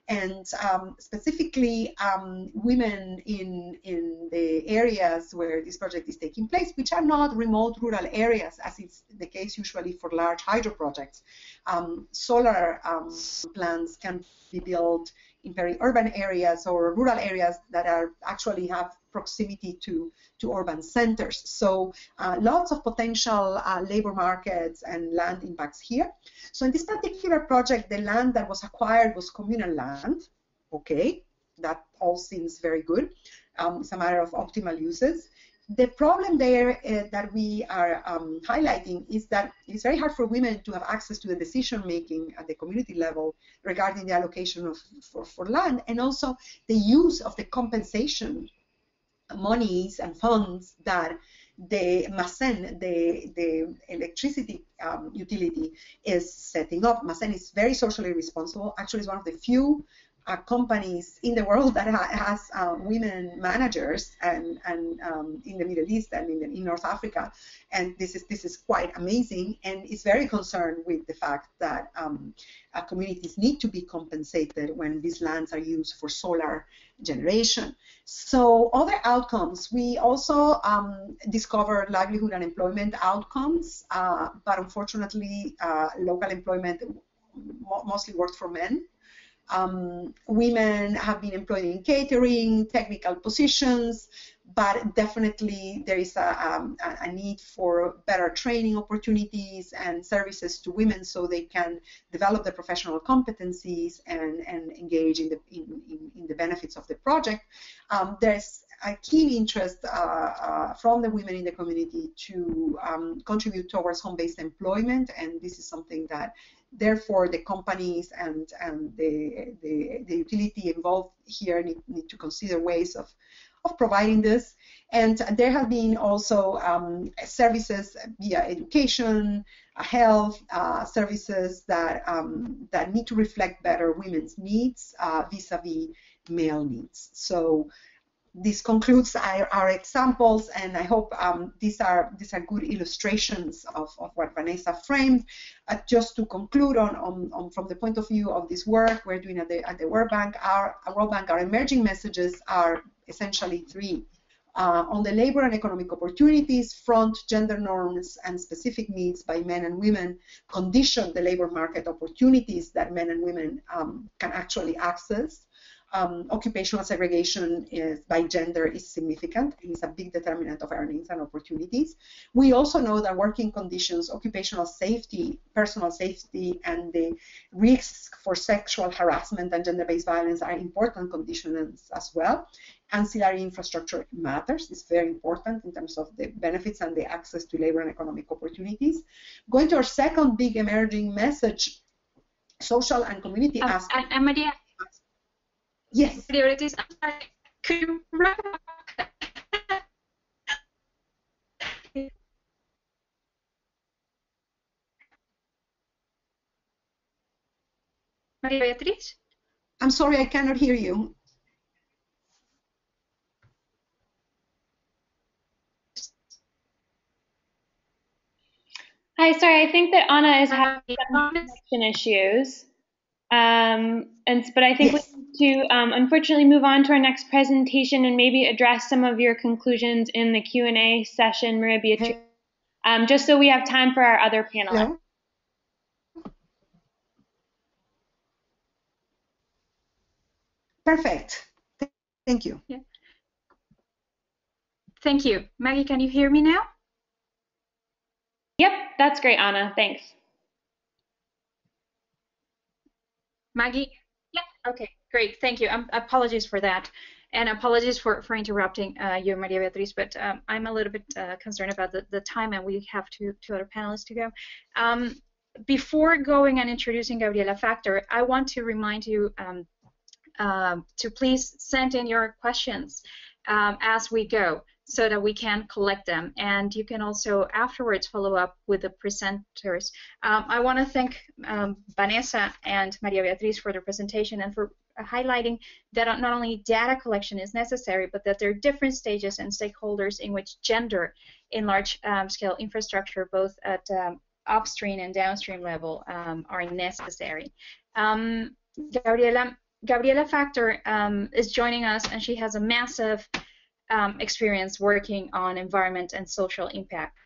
And specifically, women in the areas where this project is taking place, which are not remote rural areas, as is the case usually for large hydro projects. Solar plants can be built in very urban areas or rural areas that actually have proximity to urban centers. So lots of potential labor markets and land impacts here. So in this particular project, the land that was acquired was communal land. Okay, that all seems very good. It's a matter of optimal uses. The problem there that we are highlighting is that it's very hard for women to have access to the decision making at the community level regarding the allocation for land, and also the use of the compensation monies and funds that the MACEN, the electricity utility, is setting up. MACEN is very socially responsible. Actually, it's one of the few companies in the world that has women managers, and in the Middle East and in North Africa, and this is quite amazing, and it's very concerned with the fact that communities need to be compensated when these lands are used for solar generation. So other outcomes, we also discovered livelihood and employment outcomes, but unfortunately local employment mostly worked for men. Women have been employed in catering, technical positions, but definitely there is a need for better training opportunities and services to women so they can develop their professional competencies and engage in the benefits of the project. There's a keen interest from the women in the community to contribute towards home-based employment, and this is something that therefore the companies and the utility involved here need to consider ways of providing this. And there have been also services via education, health services that need to reflect better women's needs vis-a-vis male needs. So this concludes our examples, and I hope these are good illustrations of what Vanessa framed. Just to conclude on from the point of view of this work we're doing at the World Bank, our emerging messages are essentially three. On the labor and economic opportunities front, gender norms and specific needs by men and women condition the labor market opportunities that men and women can actually access. Occupational segregation by gender is significant. It is a big determinant of earnings and opportunities. We also know that working conditions, occupational safety, personal safety, and the risks for sexual harassment and gender-based violence are important conditions as well. Ancillary infrastructure matters. It's very important in terms of the benefits and the access to labor and economic opportunities. Going to our second big emerging message, social and community aspects. And Maria. Yes. Priorities. Could you wrap up? Maria Beatriz? I'm sorry, I cannot hear you. Hi, sorry, I think that Ana is having some connection issues. But I think Yes. we need to unfortunately move on to our next presentation and maybe address some of your conclusions in the Q&A session, Maria Beatriz, just so we have time for our other panelists. Hello? Perfect. Thank you. Yeah. Thank you. Maggie, can you hear me now? Yep, that's great, Ana. Thanks. Maggie? Yeah. Okay, great. Thank you. Apologies for that. And apologies for interrupting you, Maria Beatriz, but I'm a little bit concerned about the time, and we have two other panelists to go. Before going and introducing Gabriela Factor, I want to remind you to please send in your questions as we go, so that we can collect them, and you can also afterwards follow up with the presenters. I want to thank Vanessa and Maria Beatriz for their presentation and for highlighting that not only data collection is necessary, but that there are different stages and stakeholders in which gender in large-scale infrastructure, both at upstream and downstream level, are necessary. Gabriela Factor is joining us, and she has a massive experience working on environment and social impact.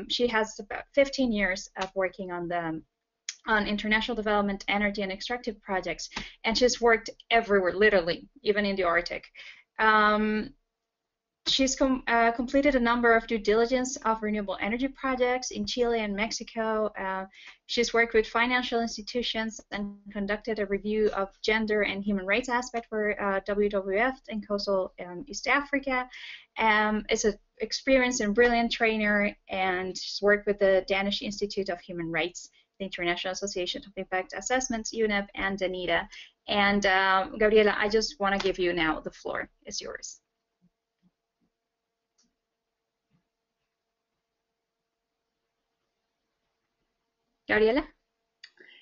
She has about 15 years of working on international development, energy, and extractive projects, and she's worked everywhere, literally, even in the Arctic. She's completed a number of due diligence of renewable energy projects in Chile and Mexico. She's worked with financial institutions and conducted a review of gender and human rights aspect for WWF in coastal East Africa. Is an experienced and brilliant trainer, and she's worked with the Danish Institute of Human Rights, the International Association of Impact Assessments, UNEP, and DANITA. And Gabriela, I just want to give you now the floor. It's yours. Gabriela?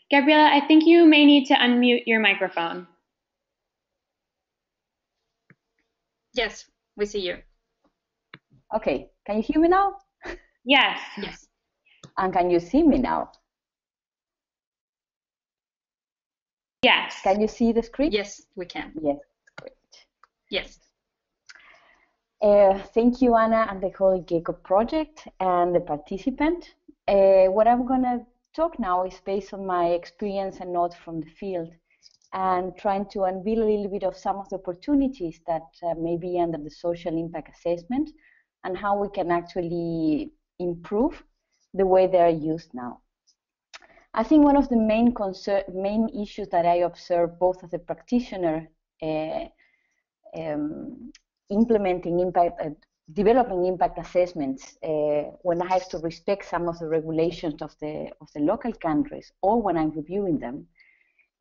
Gabriela, I think you may need to unmute your microphone. Yes, we see you. Okay, can you hear me now? Yes. Yes. And can you see me now? Yes. Can you see the screen? Yes, we can. Yes, great. Yes. Thank you, Ana, and the whole GECCO project and the participant. What I'm going to talk now is based on my experience and notes from the field, and trying to unveil a little bit of some of the opportunities that may be under the social impact assessment, and how we can actually improve the way they are used now. I think one of the main issues that I observe, both as a practitioner implementing impact, developing impact assessments, when I have to respect some of the regulations of the local countries, or when I'm reviewing them,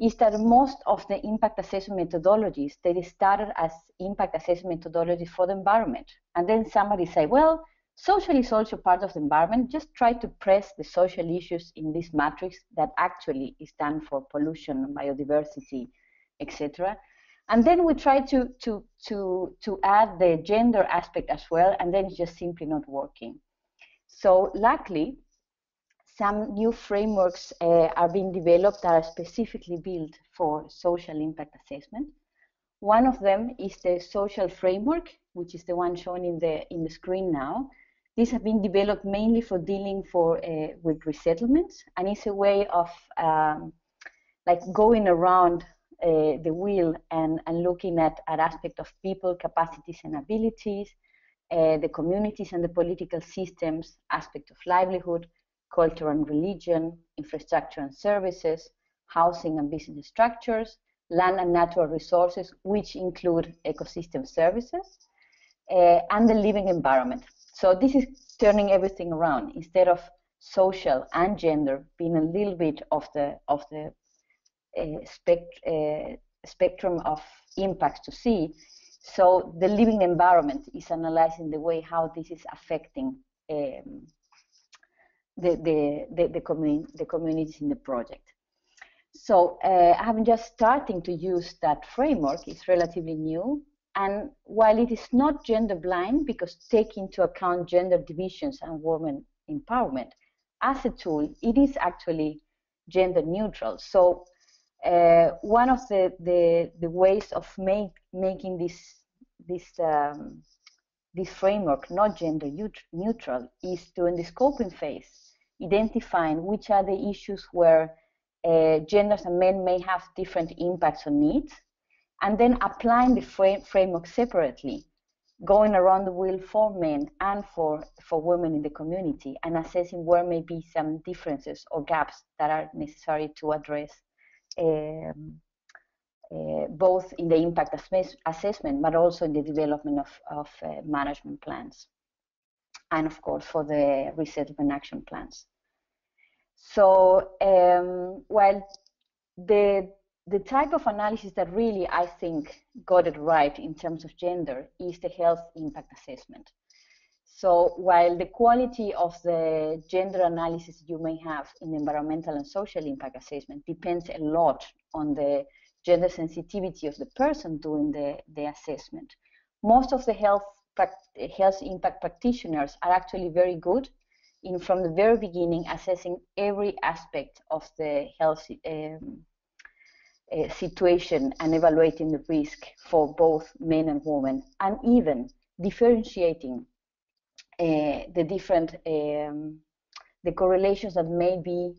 is that most of the impact assessment methodologies, they started as impact assessment methodology for the environment. And then somebody say, well, social is also part of the environment. Just try to press the social issues in this matrix that actually is done for pollution, biodiversity, etc. And then we try to add the gender aspect as well, and then it's just simply not working. So luckily, some new frameworks are being developed that are specifically built for social impact assessment. One of them is the social framework, which is the one shown in the screen now. These have been developed mainly for dealing with resettlements, and it's a way of like going around the wheel and looking at aspect of people, capacities and abilities, the communities and the political systems, aspect of livelihood, culture and religion, infrastructure and services, housing and business structures, land and natural resources, which include ecosystem services, and the living environment. So this is turning everything around. Instead of social and gender being a little bit of the spectrum of impacts to see, so the living environment is analyzing the way how this is affecting the communities in the project. So I'm just starting to use that framework. It's relatively new, and while it is not gender blind, because taking into account gender divisions and women empowerment as a tool, it is actually gender neutral. So One of the ways of making this framework not gender neutral is to, in the scoping phase, identifying which are the issues where genders and men may have different impacts on needs, and then applying the framework separately, going around the wheel for men and for women in the community, and assessing where may be some differences or gaps that are necessary to address, both in the impact assessment, but also in the development of management plans, and of course for the resettlement action plans. So while the type of analysis that really, I think, got it right in terms of gender is the health impact assessment. So while the quality of the gender analysis you may have in environmental and social impact assessment depends a lot on the gender sensitivity of the person doing the assessment, most of the health impact practitioners are actually very good in, from the very beginning, assessing every aspect of the health situation and evaluating the risk for both men and women, and even differentiating the different the correlations that may be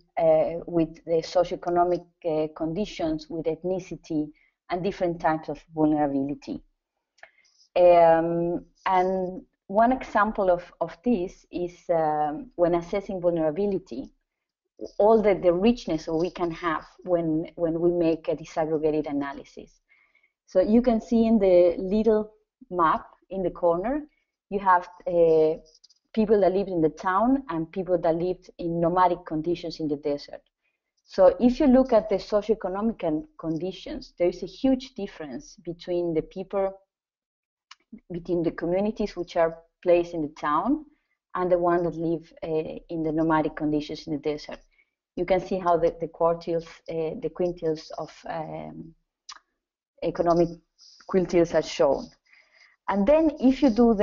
with the socioeconomic conditions, with ethnicity, and different types of vulnerability. And one example of this is when assessing vulnerability, all the richness we can have when we make a disaggregated analysis. So you can see in the little map in the corner, you have people that lived in the town and people that lived in nomadic conditions in the desert. So if you look at the socioeconomic conditions, there is a huge difference between the people, between the communities which are placed in the town and the ones that live in the nomadic conditions in the desert. You can see how the quartiles, the quintiles of economic quintiles are shown. And then if you do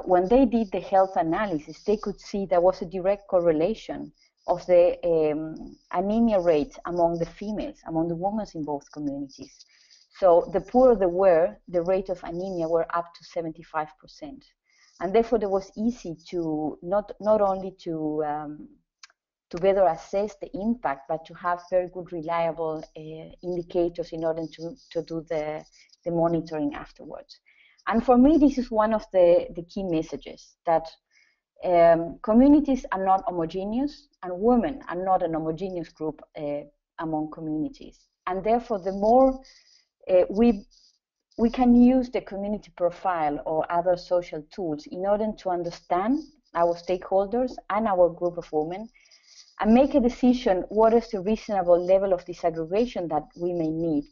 when they did the health analysis, they could see there was a direct correlation of the anemia rate among the females, among the women in both communities. So the poorer they were, the rate of anemia were up to 75%. And therefore, it was easy to not only to better assess the impact, but to have very good, reliable indicators in order to do the monitoring afterwards. And for me, this is one of the key messages, that communities are not homogeneous, and women are not an homogeneous group among communities. And therefore, the more we can use the community profile or other social tools in order to understand our stakeholders and our group of women, and make a decision what is the reasonable level of disaggregation that we may need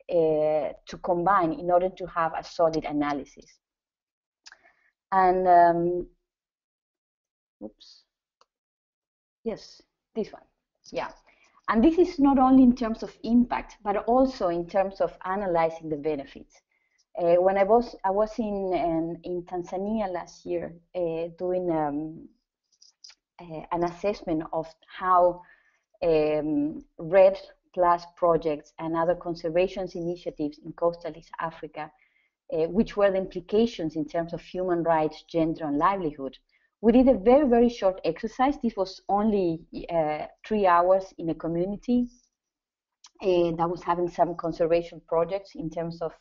to combine in order to have a solid analysis. And oops, yes, this one, yeah. And this is not only in terms of impact, but also in terms of analyzing the benefits. When I was in Tanzania last year doing an assessment of how RED Plus projects and other conservation initiatives in coastal East Africa, which were the implications in terms of human rights, gender, and livelihood. We did a very, very short exercise. This was only 3 hours in a community that was having some conservation projects in terms of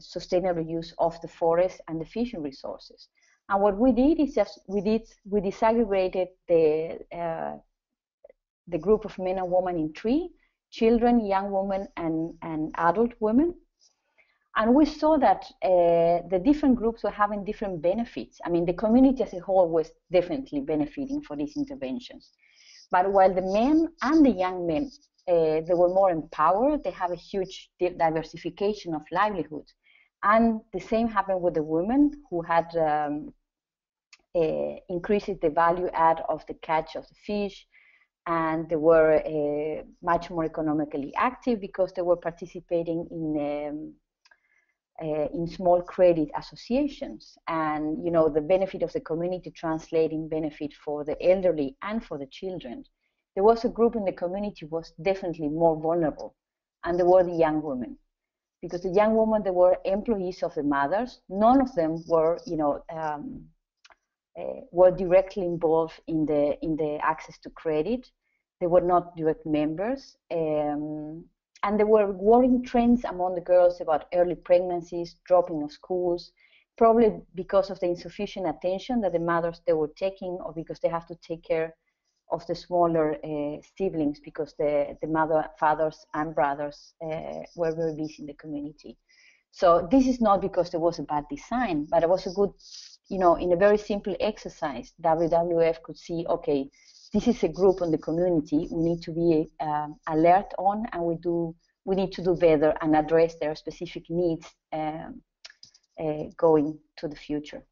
sustainable use of the forest and the fishing resources. And what we did is we disaggregated the group of men and women in 3: children, young women, and adult women. And we saw that the different groups were having different benefits. I mean, the community as a whole was definitely benefiting from these interventions. But while the men and the young men, they were more empowered, they have a huge diversification of livelihoods. And the same happened with the women, who had increased the value add of the catch of the fish, and they were much more economically active because they were participating in small credit associations. And you know, the benefit of the community translating benefit for the elderly and for the children there was a group in the community was definitely more vulnerable, and they were the young women. Because the young women, they were employees of the mothers. None of them were, were directly involved in the access to credit. They were not direct members, and there were worrying trends among the girls about early pregnancies, dropping of schools, probably because of the insufficient attention that the mothers they were taking, or because they have to take care of the smaller siblings, because the fathers and brothers were very busy in the community. So this is not because there was a bad design, but it was a good, in a very simple exercise, WWF could see, okay, this is a group in the community we need to be alert on, and we need to do better and address their specific needs going to the future.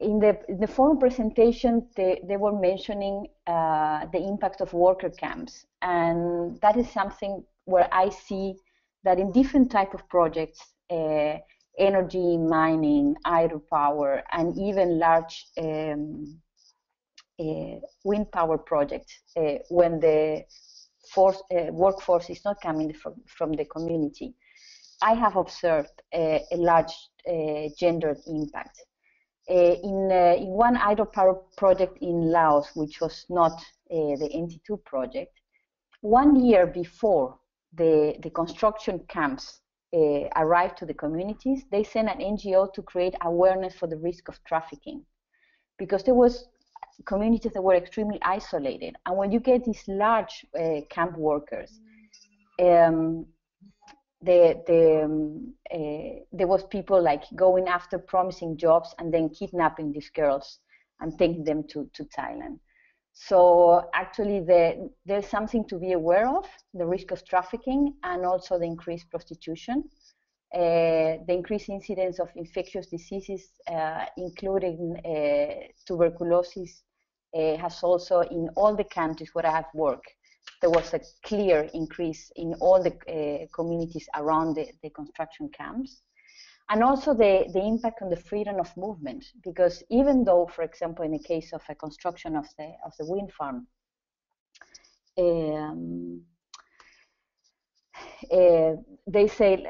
In the forum presentation, they were mentioning the impact of worker camps, and that is something where I see that in different type of projects, energy, mining, hydropower, and even large wind power projects, when the workforce is not coming from the community, I have observed a large gendered impact. In one hydropower project in Laos, which was not the NT2 project, 1 year before the construction camps arrived to the communities, they sent an NGO to create awareness for the risk of trafficking, because there was communities that were extremely isolated. And when you get these large camp workers, there was people like going after promising jobs and then kidnapping these girls and taking them to Thailand. So actually there's something to be aware of, the risk of trafficking, and also the increased prostitution. The increased incidence of infectious diseases, including tuberculosis, has also, in all the countries where I have worked, there was a clear increase in all the communities around the construction camps. And also the impact on the freedom of movement, because even though, for example, in the case of a construction of the wind farm, they say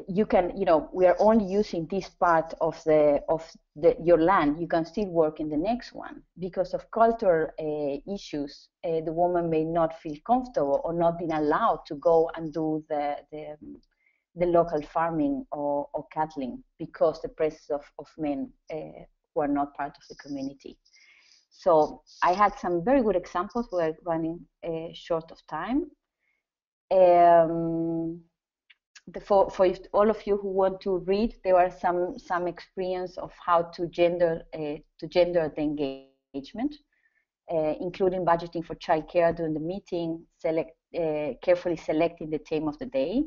you can, we are only using this part of your land. You can still work in the next one. Because of cultural issues, the woman may not feel comfortable or not being allowed to go and do the local farming or cattling, because the presence of men were not part of the community. So I had some very good examples. We're running short of time. For all of you who want to read, there are some experience of how to gender the engagement, including budgeting for childcare during the meeting, carefully selecting the theme of the day.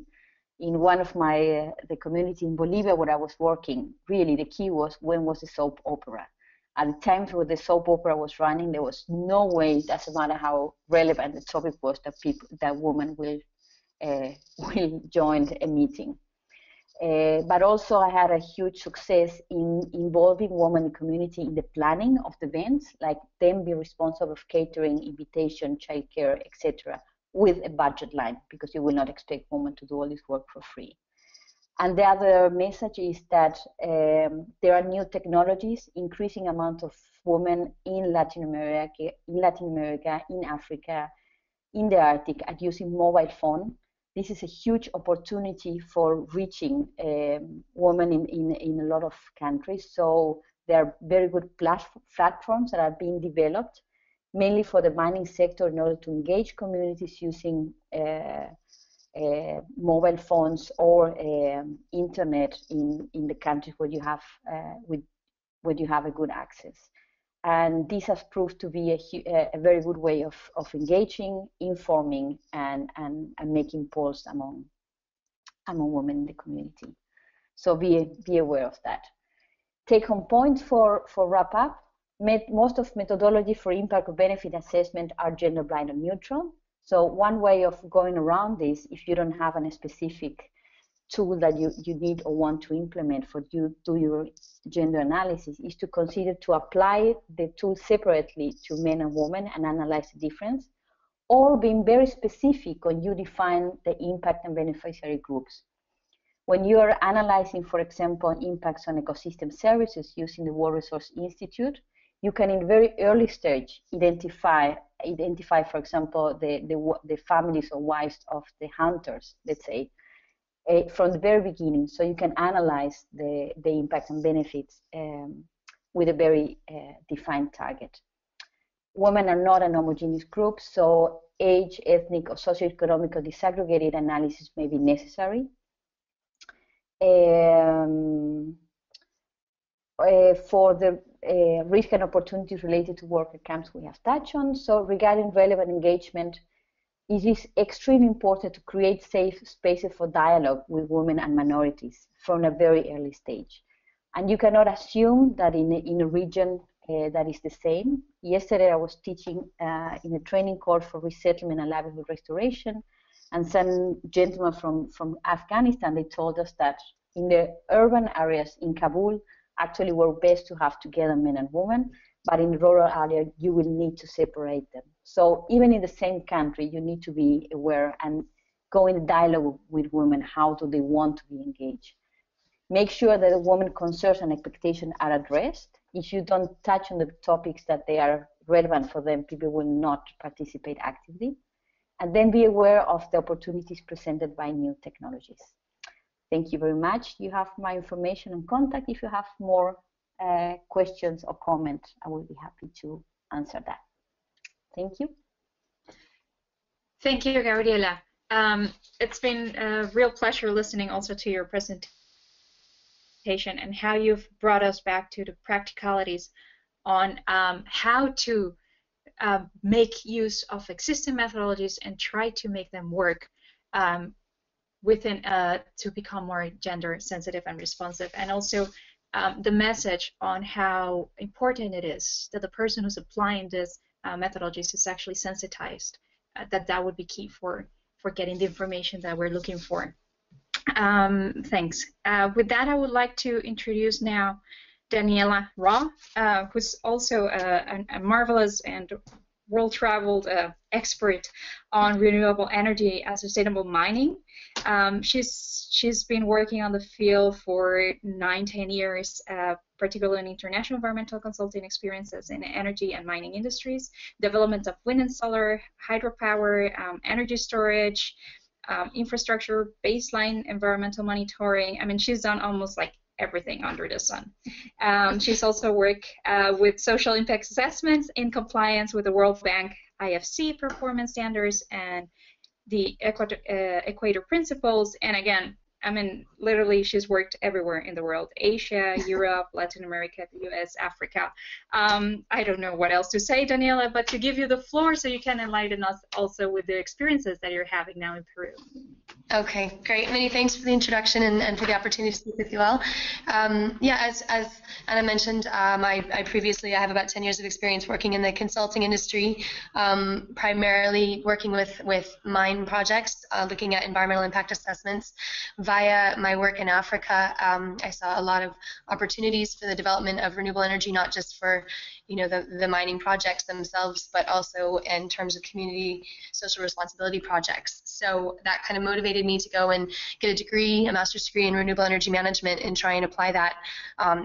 In one of the community in Bolivia where I was working, really the key was, when was the soap opera? At the time when the soap opera was running, there was no way, it doesn't matter how relevant the topic was, that woman will join a meeting. But also I had a huge success in involving women in the community in the planning of the events, like them be responsible for catering, invitation, childcare, etc., with a budget line, because you will not expect women to do all this work for free. And the other message is that there are new technologies, increasing amount of women in Latin America, in Africa, in the Arctic, at using mobile phone. This is a huge opportunity for reaching women in a lot of countries. So there are very good platforms that are being developed, mainly for the mining sector, in order to engage communities using mobile phones or internet in the countries where you have a good access. And this has proved to be a very good way of engaging, informing, and making polls among women in the community. So be aware of that. Take-home points for wrap up. Most of methodology for impact or benefit assessment are gender blind and neutral. So one way of going around this, if you don't have a specific tool that you need or want to implement for you do your gender analysis is to consider to apply the tool separately to men and women and analyze the difference, or being very specific when you define the impact and beneficiary groups. When you are analyzing, for example, impacts on ecosystem services using the World Resource Institute, you can in very early stage identify, for example, the families or wives of the hunters, let's say, from the very beginning, so you can analyze the impact and benefits with a very defined target. Women are not an homogeneous group, so age, ethnic, or socioeconomic disaggregated analysis may be necessary. For the risk and opportunities related to worker camps, we have touched on. So regarding relevant engagement, it is extremely important to create safe spaces for dialogue with women and minorities from a very early stage. And you cannot assume that in a region that is the same. Yesterday I was teaching in a training course for resettlement and livelihood restoration, and some gentlemen from Afghanistan, they told us that in the urban areas in Kabul, actually we're best to have together men and women, but in rural areas you will need to separate them. So even in the same country, you need to be aware and go in dialogue with women. How do they want to be engaged? Make sure that the women's concerns and expectations are addressed. If you don't touch on the topics that they are relevant for them, people will not participate actively. And then be aware of the opportunities presented by new technologies. Thank you very much. You have my information and contact. If you have more questions or comments, I will be happy to answer that. Thank you. Thank you, Gabriela. It's been a real pleasure listening also to your presentation and how you've brought us back to the practicalities on how to make use of existing methodologies and try to make them work within to become more gender sensitive and responsive, and also the message on how important it is that the person who's applying this methodologies is actually sensitized, that would be key for getting the information that we're looking for. Thanks. With that, I would like to introduce now Daniela Raw, who's also a marvelous and world-traveled expert on renewable energy and sustainable mining. She's been working on the field for 9-10 years, particularly in international environmental consulting experiences in energy and mining industries, development of wind and solar, hydropower, energy storage, infrastructure, baseline environmental monitoring. I mean, she's done almost like everything under the sun. She's also worked with social impact assessments in compliance with the World Bank IFC performance standards and the Equator Principles. And again, I mean, literally, she's worked everywhere in the world: Asia, Europe, Latin America, the US, Africa. I don't know what else to say, Daniela, but to give you the floor so you can enlighten us also with the experiences that you're having now in Peru. Okay, great. Many thanks for the introduction and for the opportunity to speak with you all. Yeah, as Ana mentioned, I previously have about 10 years of experience working in the consulting industry, primarily working with mine projects, looking at environmental impact assessments. Via my work in Africa, I saw a lot of opportunities for the development of renewable energy, not just for the mining projects themselves, but also in terms of community social responsibility projects. So that kind of motivated me to go and get a degree, a master's degree in renewable energy management, and try and apply that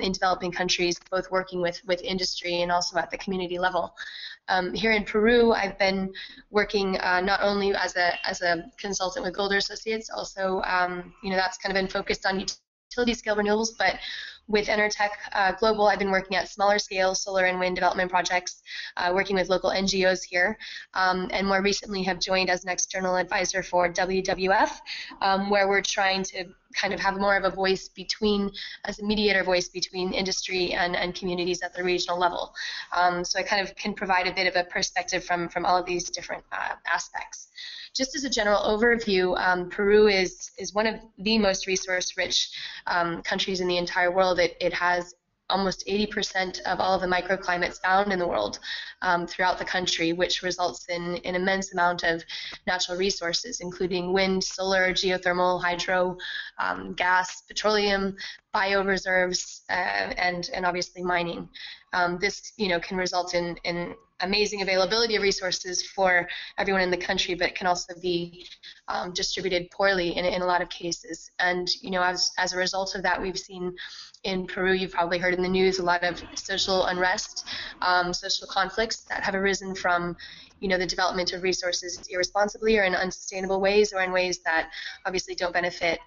in developing countries, both working with industry and also at the community level. Here in Peru, I've been working not only as a consultant with Golder Associates, also that's kind of been focused on utility scale renewables, but with Enertech Global, I've been working at smaller scale solar and wind development projects, working with local NGOs here, and more recently have joined as an external advisor for WWF, where we're trying to kind of have more of a voice as a mediator voice between industry and communities at the regional level. So I kind of can provide a bit of a perspective from all of these different aspects. Just as a general overview, Peru is one of the most resource-rich countries in the entire world. It has almost 80% of all of the microclimates found in the world throughout the country, which results in an immense amount of natural resources, including wind, solar, geothermal, hydro, gas, petroleum, bioreserves, and obviously mining. This, can result in amazing availability of resources for everyone in the country, but it can also be distributed poorly in a lot of cases. And as a result of that, we've seen in Peru, you've probably heard in the news, a lot of social unrest, social conflicts that have arisen from the development of resources irresponsibly or in unsustainable ways, or in ways that obviously don't benefit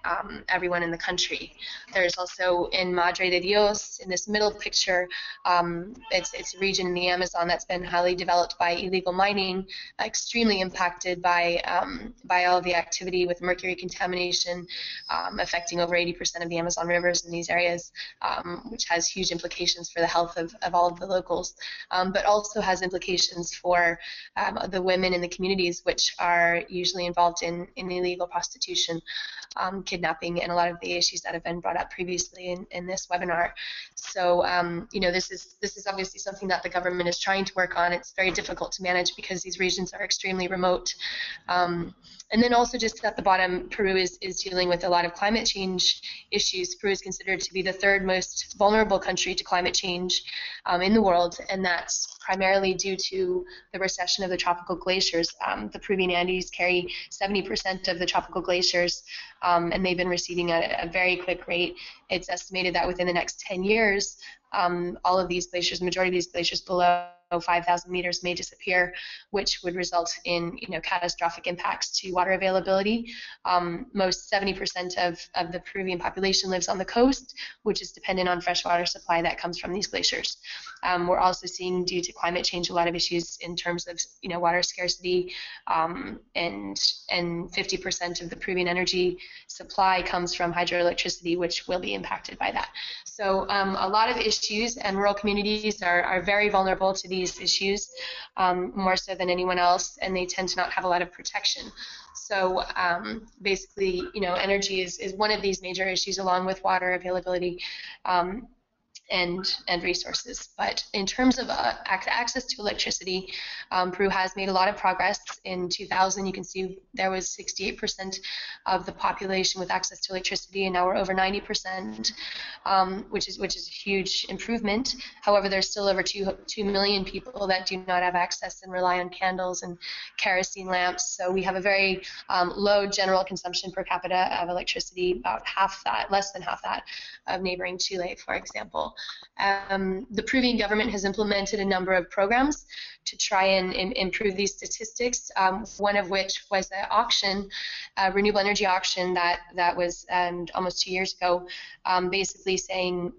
everyone in the country. There's also in Madre de Dios, in this middle picture, it's a region in the Amazon that's been highly developed by illegal mining, extremely impacted by all the activity with mercury contamination, affecting over 80% of the Amazon rivers in these areas, which has huge implications for the health of all of the locals, but also has implications for the women in the communities, which are usually involved in illegal prostitution, kidnapping, and a lot of the issues that have been brought up previously in this webinar. So, this is obviously something that the government is trying to work on. It's very difficult to manage because these regions are extremely remote. And then also just at the bottom, Peru is dealing with a lot of climate change issues. Peru is considered to be the third most vulnerable country to climate change in the world, and that's primarily due to the recession of the tropical glaciers. The Peruvian Andes carry 70% of the tropical glaciers, and they've been receding at a very quick rate. It's estimated that within the next 10 years, all of these glaciers, majority of these glaciers below 5,000 meters may disappear, which would result in catastrophic impacts to water availability. Most 70% of the Peruvian population lives on the coast, which is dependent on fresh water supply that comes from these glaciers. We're also seeing, due to climate change, a lot of issues in terms of water scarcity, and 50% of the Peruvian energy supply comes from hydroelectricity, which will be impacted by that. So a lot of issues, and rural communities are very vulnerable to these issues, more so than anyone else, and they tend to not have a lot of protection. So basically, energy is one of these major issues, along with water availability and resources. But in terms of access to electricity, Peru has made a lot of progress. In 2000, you can see there was 68% of the population with access to electricity, and now we're over 90%, which is a huge improvement. However, there's still over 2 million people that do not have access and rely on candles and kerosene lamps. So we have a very low general consumption per capita of electricity, about half that, less than half that of neighboring Chile, for example. The Peruvian government has implemented a number of programs to try and improve these statistics, one of which was an auction, a renewable energy auction that was almost 2 years ago, basically saying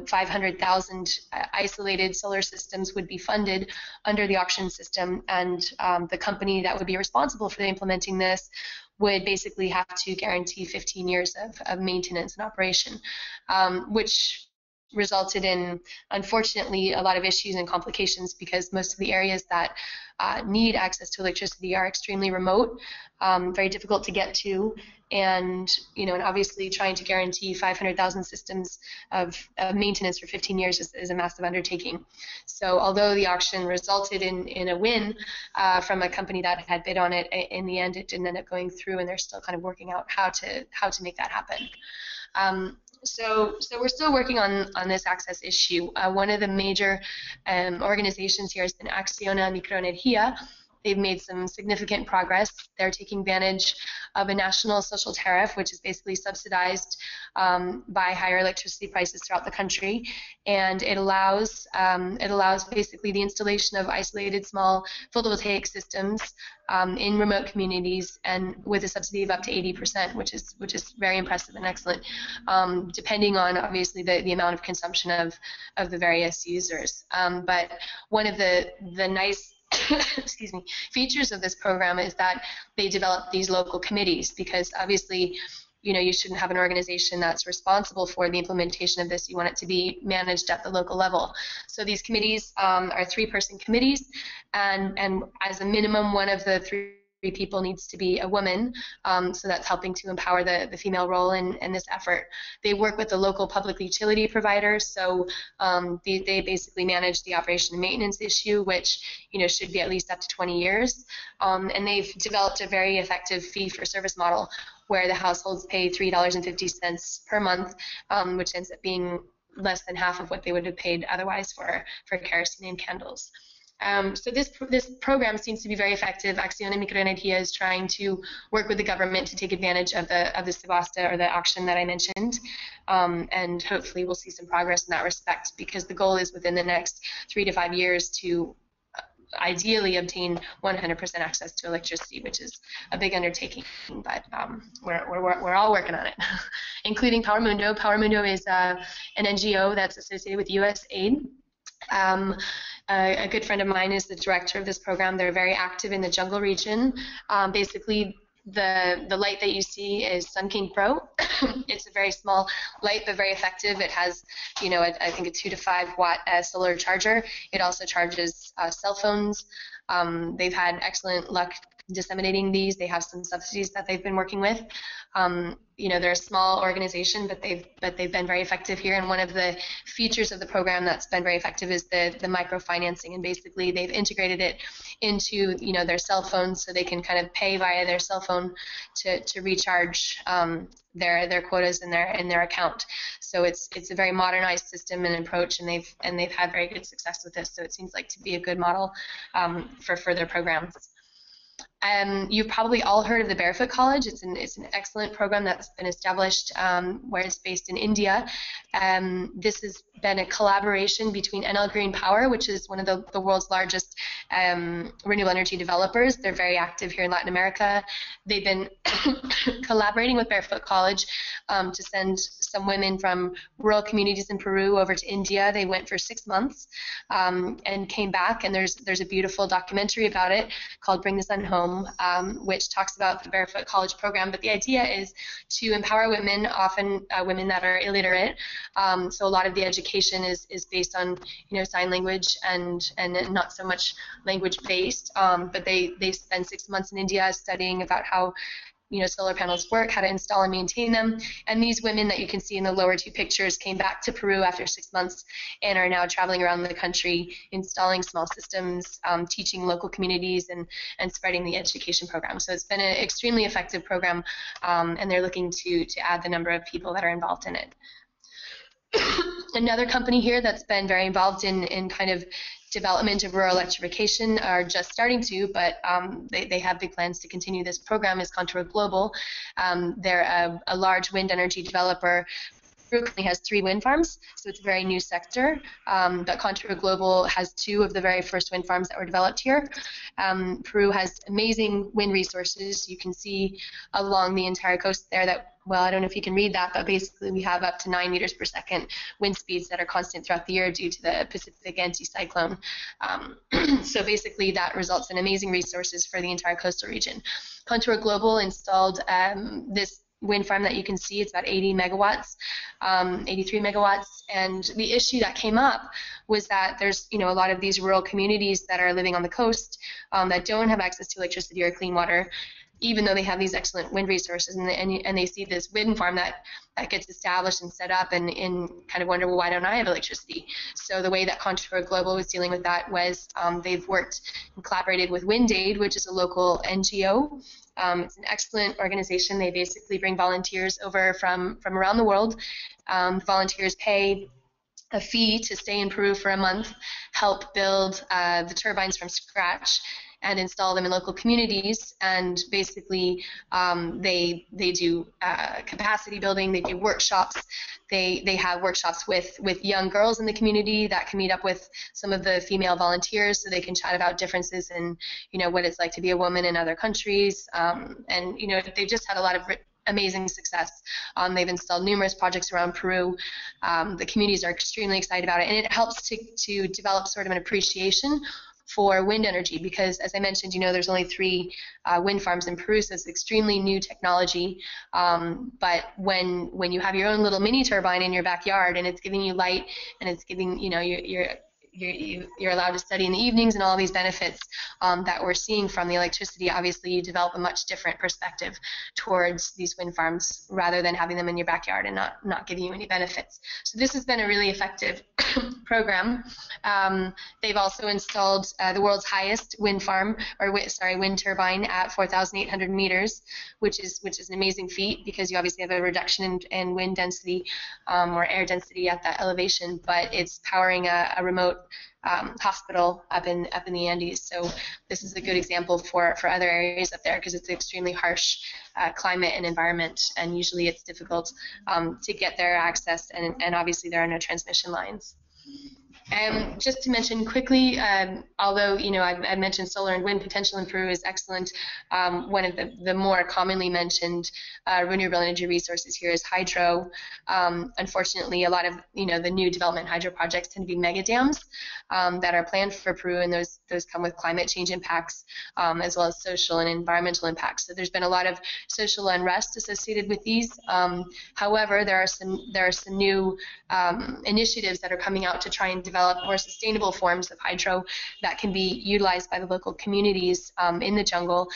500,000 isolated solar systems would be funded under the auction system, and the company that would be responsible for implementing this would basically have to guarantee 15 years of maintenance and operation, which resulted in, unfortunately, a lot of issues and complications, because most of the areas that need access to electricity are extremely remote, very difficult to get to, and obviously trying to guarantee 500,000 systems of maintenance for 15 years is a massive undertaking. So although the auction resulted in a win from a company that had bid on it, in the end it didn't end up going through, and they're still kind of working out how to make that happen. So we're still working on this access issue. One of the major organizations here has been Acciona Microenergia. They've made some significant progress. They're taking advantage of a national social tariff, which is basically subsidized by higher electricity prices throughout the country, and it allows basically the installation of isolated small photovoltaic systems in remote communities, and with a subsidy of up to 80%, which is very impressive and excellent, depending on obviously the amount of consumption of the various users. But one of the nice excuse me, features of this program is that they develop these local committees, because obviously you shouldn't have an organization that's responsible for the implementation of this. You want it to be managed at the local level. So these committees are 3-person committees, and as a minimum, one of the 3 people needs to be a woman, so that's helping to empower the female role in this effort. They work with the local public utility providers, so they basically manage the operation and maintenance issue, which should be at least up to 20 years. And they've developed a very effective fee-for-service model where the households pay $3.50 per month, which ends up being less than half of what they would have paid otherwise for kerosene and candles. So this program seems to be very effective. Acción Microenergia is trying to work with the government to take advantage of the subasta, or the auction that I mentioned, and hopefully we'll see some progress in that respect, because the goal is within the next 3 to 5 years to ideally obtain 100% access to electricity, which is a big undertaking, but we're all working on it, including Power Mundo. Power Mundo is an NGO that's associated with USAID. A good friend of mine is the director of this program. They're very active in the jungle region. Basically, the light that you see is Sun King Pro. It's a very small light, but very effective. It has, I think a 2 to 5 watt solar charger. It also charges cell phones. They've had excellent luck disseminating these. They have some subsidies that they've been working with. They're a small organization, but they've been very effective here. And one of the features of the program that's been very effective is the microfinancing. And basically, they've integrated it into their cell phones, so they can kind of pay via their cell phone to recharge their quotas in their account. So it's a very modernized system and approach, and they've had very good success with this. So it seems like to be a good model for further programs. You've probably all heard of the Barefoot College. It's an excellent program that's been established where it's based in India. This has been a collaboration between NL Green Power, which is one of the world's largest renewable energy developers. They're very active here in Latin America. They've been collaborating with Barefoot College to send some women from rural communities in Peru over to India. They went for 6 months and came back, and there's a beautiful documentary about it called Bring the Sun Home, which talks about the Barefoot College program. But the idea is to empower women, often women that are illiterate. So a lot of the education is based on sign language and not so much language based. But they spend 6 months in India studying about how solar panels work, how to install and maintain them. And these women that you can see in the lower 2 pictures came back to Peru after 6 months and are now traveling around the country, installing small systems, teaching local communities, and spreading the education program. So it's been an extremely effective program, and they're looking to add the number of people that are involved in it. Another company here that's been very involved in kind of development of rural electrification are just starting to, but they have big plans to continue this program, is Contour Global. They're a large wind energy developer. Peru currently has 3 wind farms, so it's a very new sector. But Contour Global has 2 of the very first wind farms that were developed here. Peru has amazing wind resources. You can see along the entire coast there that, well, I don't know if you can read that, but basically we have up to 9 meters per second wind speeds that are constant throughout the year due to the Pacific anticyclone. So basically that results in amazing resources for the entire coastal region. Contour Global installed this wind farm that you can see. It's about 80 megawatts, 83 megawatts. And the issue that came up was that there's a lot of these rural communities that are living on the coast that don't have access to electricity or clean water, even though they have these excellent wind resources, and they see this wind farm that gets established and set up and kind of wonder, well, why don't I have electricity? So the way that Contour Global was dealing with that was they've worked and collaborated with WindAid, which is a local NGO. It's an excellent organization. They basically bring volunteers over from around the world. Volunteers pay a fee to stay in Peru for a month, help build the turbines from scratch, and install them in local communities. And basically they do capacity building, they do workshops, they have workshops with young girls in the community that can meet up with some of the female volunteers so they can chat about differences in what it's like to be a woman in other countries. And they've just had a lot of amazing success. They've installed numerous projects around Peru. The communities are extremely excited about it, and it helps to develop sort of an appreciation for wind energy, because as I mentioned, there's only 3 wind farms in Peru, so it's extremely new technology. But when you have your own little mini turbine in your backyard and it's giving you light and it's giving you're you're allowed to study in the evenings and all these benefits that we're seeing from the electricity, obviously you develop a much different perspective towards these wind farms rather than having them in your backyard and not giving you any benefits. So this has been a really effective program. They've also installed the world's highest wind farm, or wind turbine at 4,800 meters, which is an amazing feat because you obviously have a reduction in wind density or air density at that elevation, but it's powering a remote hospital up in the Andes. So this is a good example for other areas up there because it's an extremely harsh climate and environment, and usually it's difficult to get their access, and obviously there are no transmission lines. Just to mention quickly, although I mentioned solar and wind potential in Peru is excellent, one of the more commonly mentioned renewable energy resources here is hydro. Unfortunately, a lot of the new development hydro projects tend to be mega dams that are planned for Peru, and those come with climate change impacts as well as social and environmental impacts. So there's been a lot of social unrest associated with these. However, there are some new initiatives that are coming out to try and develop more sustainable forms of hydro that can be utilized by the local communities in the jungle,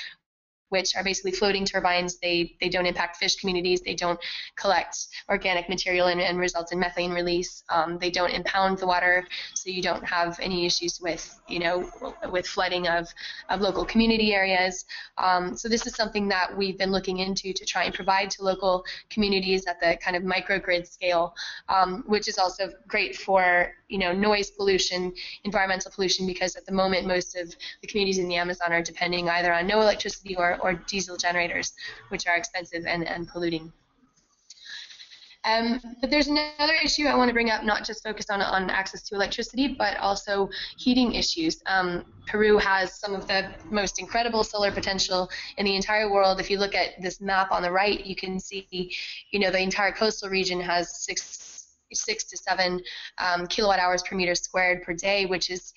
which are basically floating turbines. They don't impact fish communities. They don't collect organic material and result in methane release. They don't impound the water, so you don't have any issues with flooding of local community areas. So this is something that we've been looking into to try and provide to local communities at the kind of microgrid scale, which is also great for noise pollution, environmental pollution, because at the moment most of the communities in the Amazon are depending either on no electricity or diesel generators, which are expensive and polluting. But there's another issue I want to bring up, not just focused on access to electricity, but also heating issues. Peru has some of the most incredible solar potential in the entire world. If you look at this map on the right, you can see, the entire coastal region has 6 to 7 kilowatt hours per meter squared per day, which is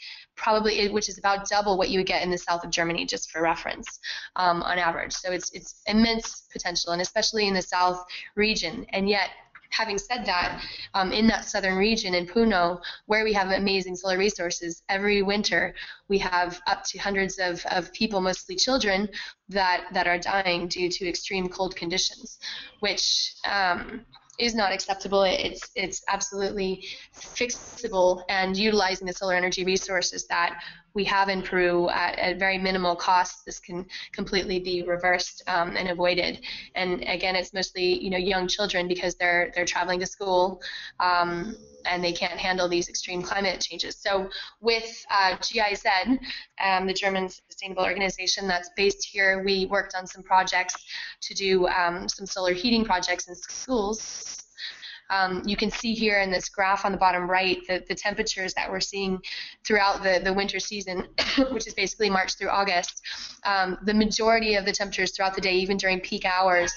about double what you would get in the south of Germany, just for reference, on average. So it's immense potential, and especially in the south region. And yet, having said that, in that southern region in Puno, where we have amazing solar resources, every winter we have up to hundreds of people, mostly children, that are dying due to extreme cold conditions, which is not acceptable. It's absolutely fixable, and utilizing the solar energy resources that we have in Peru at very minimal cost, this can completely be reversed and avoided. And again, it's mostly young children because they're traveling to school and they can't handle these extreme climate changes. So with GIZ, the German sustainable organization that's based here, we worked on some projects to do some solar heating projects in schools. You can see here in this graph on the bottom right the temperatures that we're seeing throughout the winter season, which is basically March through August. The majority of the temperatures throughout the day, even during peak hours,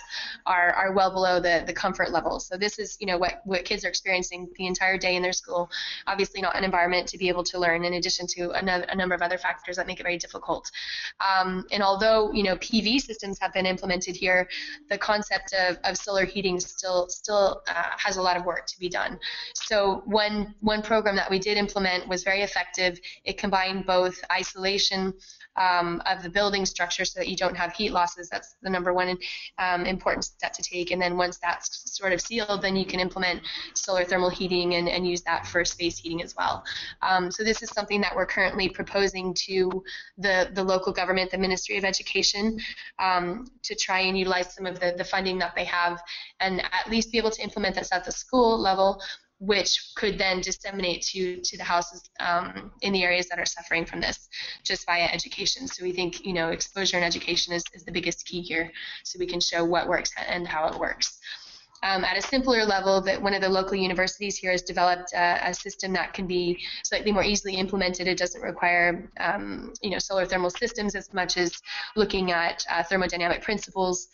are well below the comfort level. So this is what kids are experiencing the entire day in their school. Obviously not an environment to be able to learn, in addition to a number of other factors that make it very difficult. And although PV systems have been implemented here, the concept of solar heating still has a lot of work to be done. So one program that we did implement was very effective. It combined both isolation of the building structure so that you don't have heat losses. That's the number one important step to take. And then once that's sort of sealed, then you can implement solar thermal heating and use that for space heating as well. So this is something that we're currently proposing to the local government, the Ministry of Education, to try and utilize some of the funding that they have, and at least be able to implement this at the school level, which could then disseminate to the houses in the areas that are suffering from this just via education. So we think exposure and education is the biggest key here, so we can show what works and how it works. At a simpler level, that one of the local universities here has developed a system that can be slightly more easily implemented. It doesn't require solar thermal systems as much as looking at thermodynamic principles.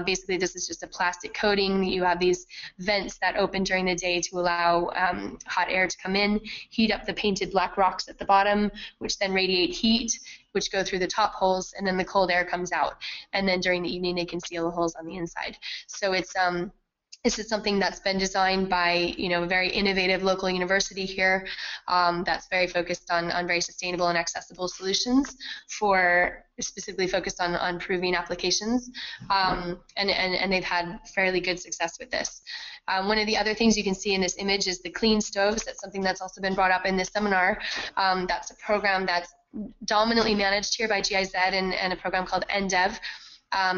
Basically, this is just a plastic coating. You have these vents that open during the day to allow hot air to come in, heat up the painted black rocks at the bottom, which then radiate heat, which go through the top holes, and then the cold air comes out. And then during the evening, they can seal the holes on the inside. So it's This is something that's been designed by, a very innovative local university here that's very focused on very sustainable and accessible solutions specifically focused on proving applications, and they've had fairly good success with this. One of the other things you can see in this image is the clean stoves. That's something that's also been brought up in this seminar. That's a program that's dominantly managed here by GIZ and a program called NDEV.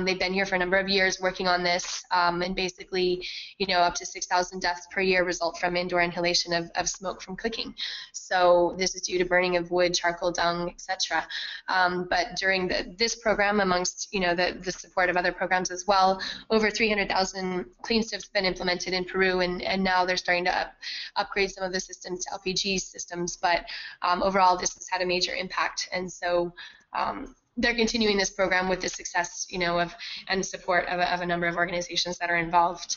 They've been here for a number of years working on this, and basically, up to 6,000 deaths per year result from indoor inhalation of smoke from cooking. So this is due to burning of wood, charcoal, dung, etc. But during this program, amongst the support of other programs as well, over 300,000 clean stoves have been implemented in Peru, and now they're starting to upgrade some of the systems to LPG systems. But overall, this has had a major impact, and so they're continuing this program with the success, and support of a number of organizations that are involved.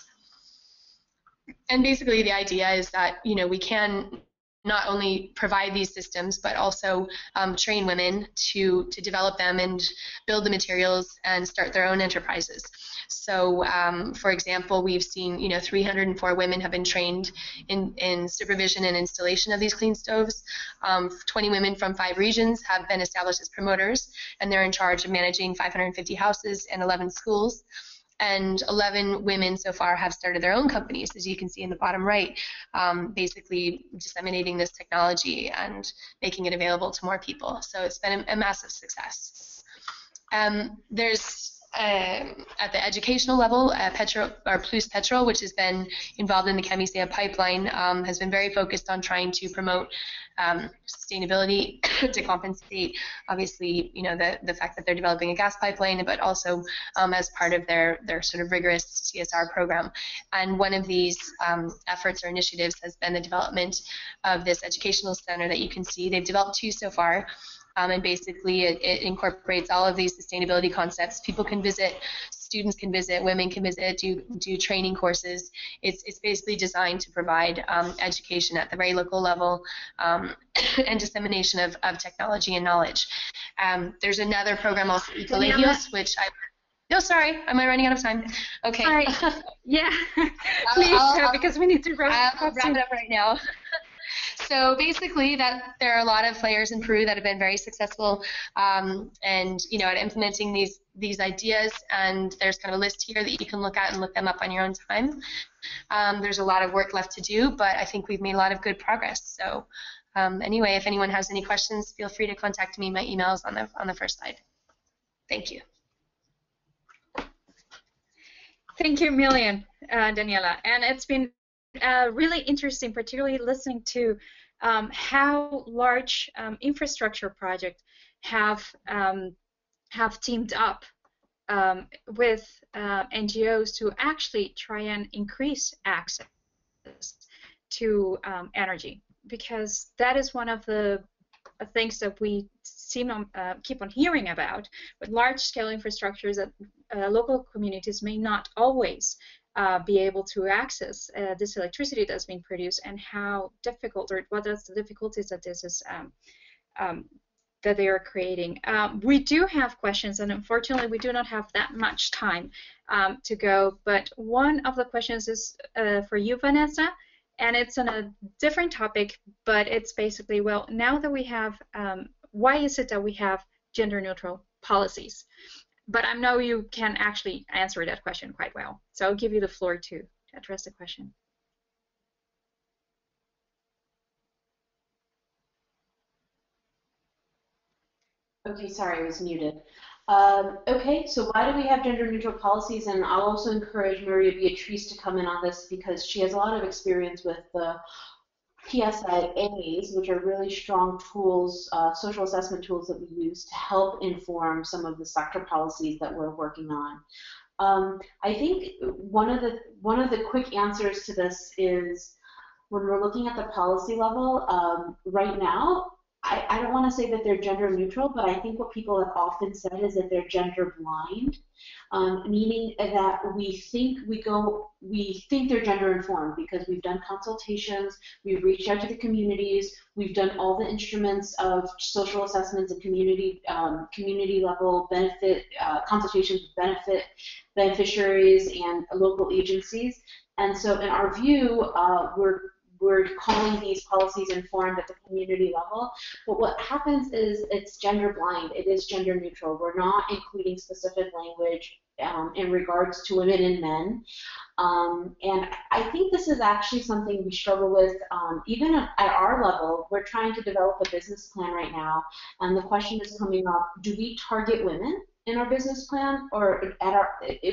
And basically, the idea is that we can not only provide these systems, but also train women to develop them and build the materials and start their own enterprises. So, for example, we've seen 304 women have been trained in supervision and installation of these clean stoves. 20 women from 5 regions have been established as promoters, and they're in charge of managing 550 houses and 11 schools. And 11 women so far have started their own companies, as you can see in the bottom right, basically disseminating this technology and making it available to more people. So it's been a massive success. There's at the educational level, Plus Petrol, which has been involved in the Camisea pipeline, has been very focused on trying to promote sustainability to compensate, obviously, the fact that they're developing a gas pipeline, but also as part of their sort of rigorous CSR program. And one of these efforts or initiatives has been the development of this educational center that you can see. They've developed 2 so far. And basically, it incorporates all of these sustainability concepts. People can visit, students can visit, women can visit, do training courses. It's basically designed to provide education at the very local level and dissemination of technology and knowledge. There's another program also, Colegios, which no, sorry, am I running out of time? Okay. Sorry. Yeah, please, because we need to wrap it up right now. So basically, that there are a lot of players in Peru that have been very successful, and at implementing these ideas. And there's kind of a list here that you can look at and look them up on your own time. There's a lot of work left to do, but I think we've made a lot of good progress. So anyway, if anyone has any questions, feel free to contact me. My email is on the first slide. Thank you. Thank you a million, Daniela. And it's been really interesting, particularly listening to how large infrastructure projects have teamed up with NGOs to actually try and increase access to energy, because that is one of the things that we keep on hearing about with large-scale infrastructures that local communities may not always be able to access this electricity that's being produced, and how difficult, or what are the difficulties that this is that they are creating. We do have questions, and unfortunately we do not have that much time to go, but one of the questions is for you, Vanessa, and it's on a different topic, but it's basically, well, now that we have, why is it that we have gender-neutral policies? But I know you can actually answer that question quite well. So I'll give you the floor to address the question. Okay, sorry, I was muted. Okay, so why do we have gender-neutral policies? And I'll also encourage Maria Beatriz to come in on this, because she has a lot of experience with the PSIAs, which are really strong tools, social assessment tools that we use to help inform some of the sector policies that we're working on. I think one of the quick answers to this is, when we're looking at the policy level, right now, I don't want to say that they're gender neutral, but I think what people have often said is that they're gender blind, meaning that we think they're gender informed because we've done consultations, we've reached out to the communities, we've done all the instruments of social assessments and community level benefit consultations with beneficiaries and local agencies. And so in our view, we're calling these policies informed at the community level, but what happens is it's gender blind, it is gender neutral. We're not including specific language in regards to women and men. And I think this is actually something we struggle with even at our level. We're trying to develop a business plan right now, and the question is coming up, do we target women in our business plan, or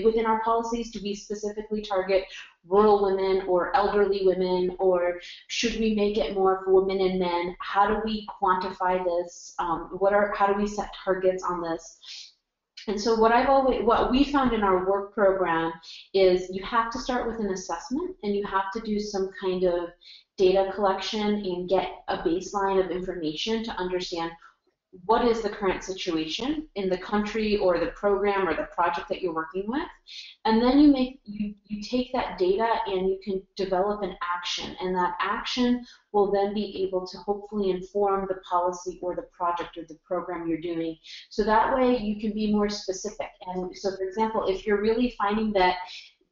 within our policies, do we specifically target rural women or elderly women, or should we make it more for women and men? How do we quantify this? How do we set targets on this? And so what we found in our work program is you have to start with an assessment, and you have to do some kind of data collection and get a baseline of information to understand what is the current situation in the country or the program or the project that you're working with. And then you take that data and you can develop an action, and that action will then be able to hopefully inform the policy or the project or the program you're doing. So that way you can be more specific. And so, for example, if you're really finding that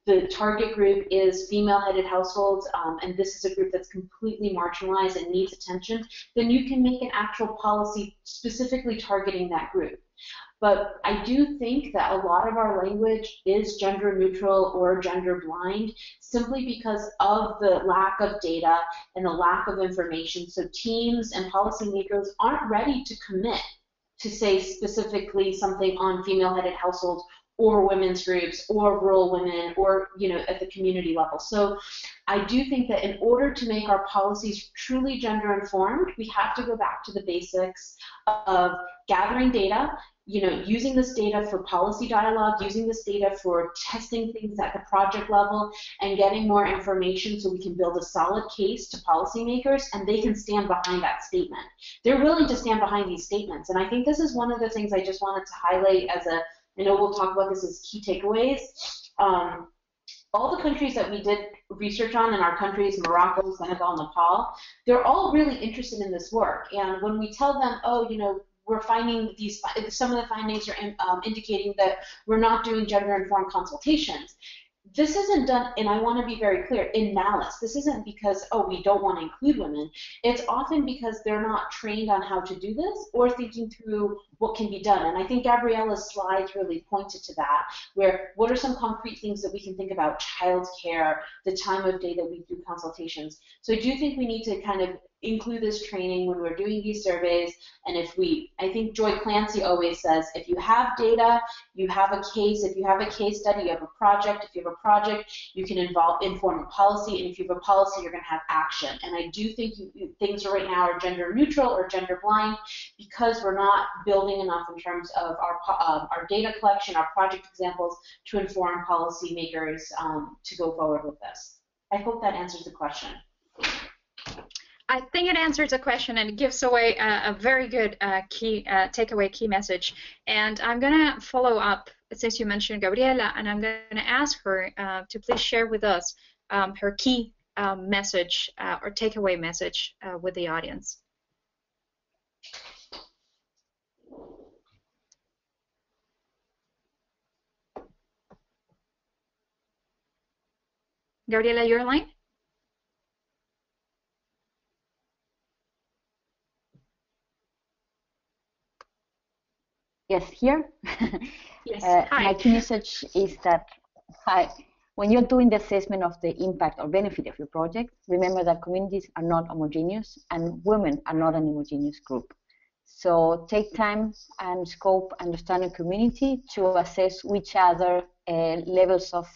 the target group is female-headed households, and this is a group that's completely marginalized and needs attention, then you can make an actual policy specifically targeting that group. But I do think that a lot of our language is gender neutral or gender blind simply because of the lack of data and the lack of information. So teams and policymakers aren't ready to commit to say specifically something on female-headed households or women's groups or rural women or at the community level. So I do think that in order to make our policies truly gender informed, we have to go back to the basics of gathering data, using this data for policy dialogue, using this data for testing things at the project level, and getting more information so we can build a solid case to policymakers and they can stand behind that statement. They're willing to stand behind these statements, and I think this is one of the things I just wanted to highlight as I know we'll talk about this as key takeaways. All the countries that we did research on in our countries, Morocco, Senegal, Nepal, they're all really interested in this work. And when we tell them, oh, we're finding some of the findings are indicating that we're not doing gender-informed consultations, this isn't done, and I want to be very clear, in malice. This isn't because, oh, we don't want to include women. It's often because they're not trained on how to do this or thinking through what can be done. And I think Gabriella's slides really pointed to that, where what are some concrete things that we can think about? Childcare, the time of day that we do consultations. So I do think we need to kind of include this training when we're doing these surveys. And I think Joy Clancy always says, if you have data, you have a case. If you have a case study, you have a project. If you have a project, you can inform a policy. And if you have a policy, you're going to have action. And I do think things right now are gender neutral or gender blind because we're not building enough in terms of our data collection, our project examples to inform policymakers to go forward with this. I hope that answers the question. I think it answers the question and gives away a very good takeaway key message. And I'm going to follow up, since you mentioned Gabriela, and I'm going to ask her to please share with us her key message or takeaway message with the audience. Gabriela, you're online? Yes, here. Yes. Hi. My key message is that when you're doing the assessment of the impact or benefit of your project, remember that communities are not homogeneous and women are not an homogeneous group. So take time and scope understanding community to assess which other levels of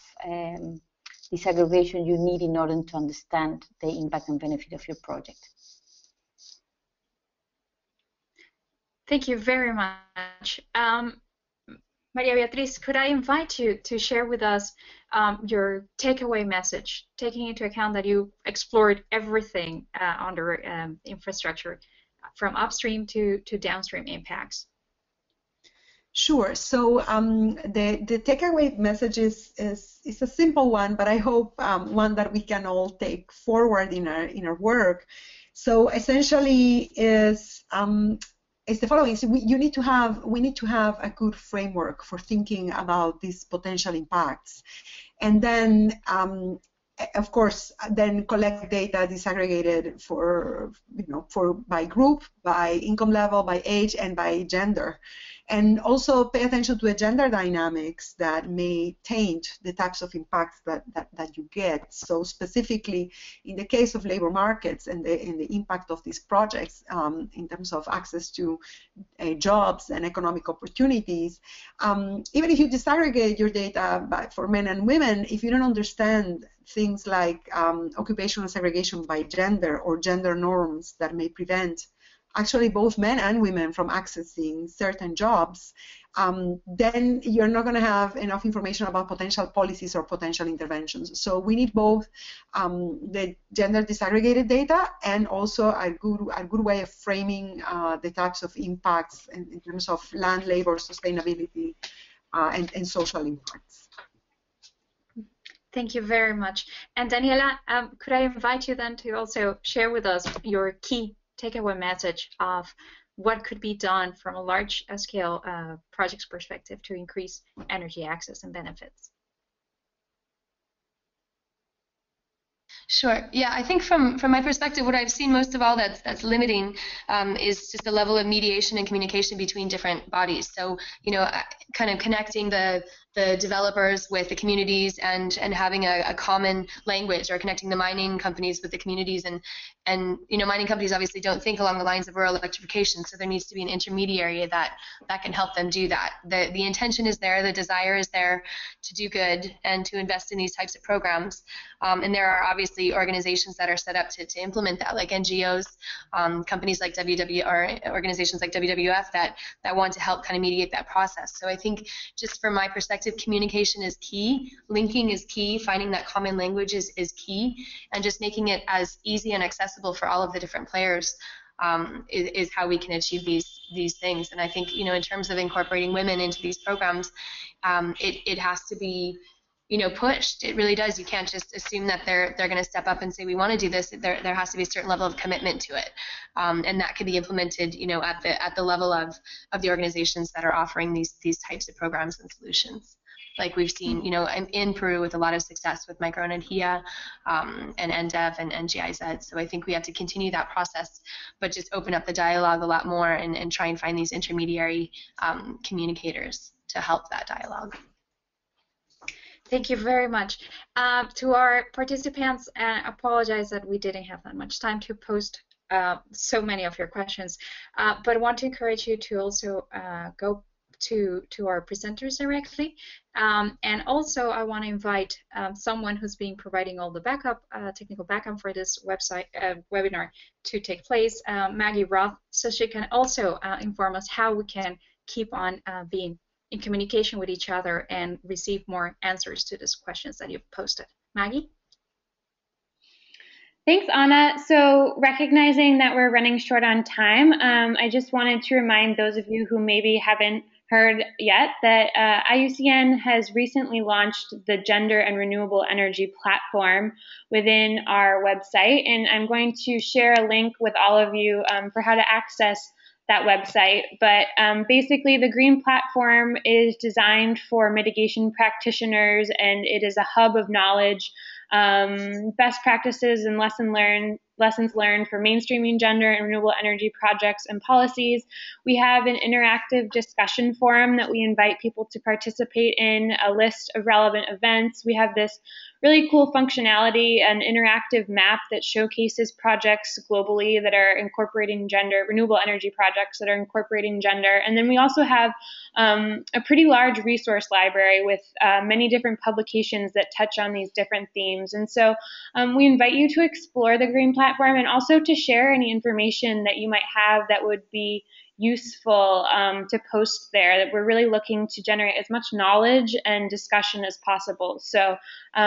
disaggregation you need in order to understand the impact and benefit of your project. Thank you very much. Maria Beatriz, could I invite you to share with us your takeaway message, taking into account that you explored everything under infrastructure, from upstream to downstream impacts? Sure. So the takeaway message is a simple one, but I hope one that we can all take forward in our work. So essentially is the following: so we need to have a good framework for thinking about these potential impacts, and then of course, then collect data disaggregated for, by group, by income level, by age, and by gender. And also pay attention to the gender dynamics that may taint the types of impacts that you get. So specifically, in the case of labor markets and the impact of these projects in terms of access to jobs and economic opportunities, even if you disaggregate your data for men and women, if you don't understand things like occupational segregation by gender or gender norms that may prevent actually both men and women from accessing certain jobs, then you're not going to have enough information about potential policies or potential interventions. So we need both the gender disaggregated data and also a good way of framing the types of impacts in terms of land, labor, sustainability, and social impacts. Thank you very much. And Daniela, could I invite you then to also share with us your key takeaway message of what could be done from a large-scale project's perspective to increase energy access and benefits? Sure. Yeah, I think from my perspective, what I've seen most of all that's limiting is just the level of mediation and communication between different bodies. So, kind of connecting the developers with the communities and having a common language, or connecting the mining companies with the communities. And mining companies obviously don't think along the lines of rural electrification, so there needs to be an intermediary that can help them do that. The intention is there, the desire is there to do good and to invest in these types of programs. And there are obviously organizations that are set up to implement that, like NGOs, companies like or organizations like WWF that want to help kind of mediate that process. So I think just from my perspective, communication is key, linking is key, finding that common language is key, and just making it as easy and accessible for all of the different players is how we can achieve these things. And I think, in terms of incorporating women into these programs, it has to be pushed. It really does. You can't just assume that they're going to step up and say, we want to do this. There has to be a certain level of commitment to it. And that can be implemented, at the level of the organizations that are offering these types of programs and solutions. Like we've seen, in Peru with a lot of success with Microenergia and NDEV and GIZ. So I think we have to continue that process, but just open up the dialogue a lot more and try and find these intermediary communicators to help that dialogue. Thank you very much. To our participants, I apologize that we didn't have that much time to post so many of your questions, but I want to encourage you to also go to our presenters directly. And also, I want to invite someone who's been providing all the technical backup for this webinar to take place, Maggie Roth, so she can also inform us how we can keep on being in communication with each other and receive more answers to these questions that you've posted. Maggie? Thanks, Ana. So recognizing that we're running short on time, I just wanted to remind those of you who maybe haven't heard yet that IUCN has recently launched the Gender and Renewable Energy platform within our website, and I'm going to share a link with all of you for how to access that website. But basically, the Green Platform is designed for mitigation practitioners, and it is a hub of knowledge, best practices, and lessons learned for mainstreaming gender and renewable energy projects and policies. We have an interactive discussion forum that we invite people to participate in, a list of relevant events. We have this really cool functionality, an interactive map that showcases projects globally that are incorporating gender, renewable energy projects that are incorporating gender. And then we also have a pretty large resource library with many different publications that touch on these different themes. And so we invite you to explore the Green Platform and also to share any information that you might have that would be useful to post there. That we're really looking to generate as much knowledge and discussion as possible. So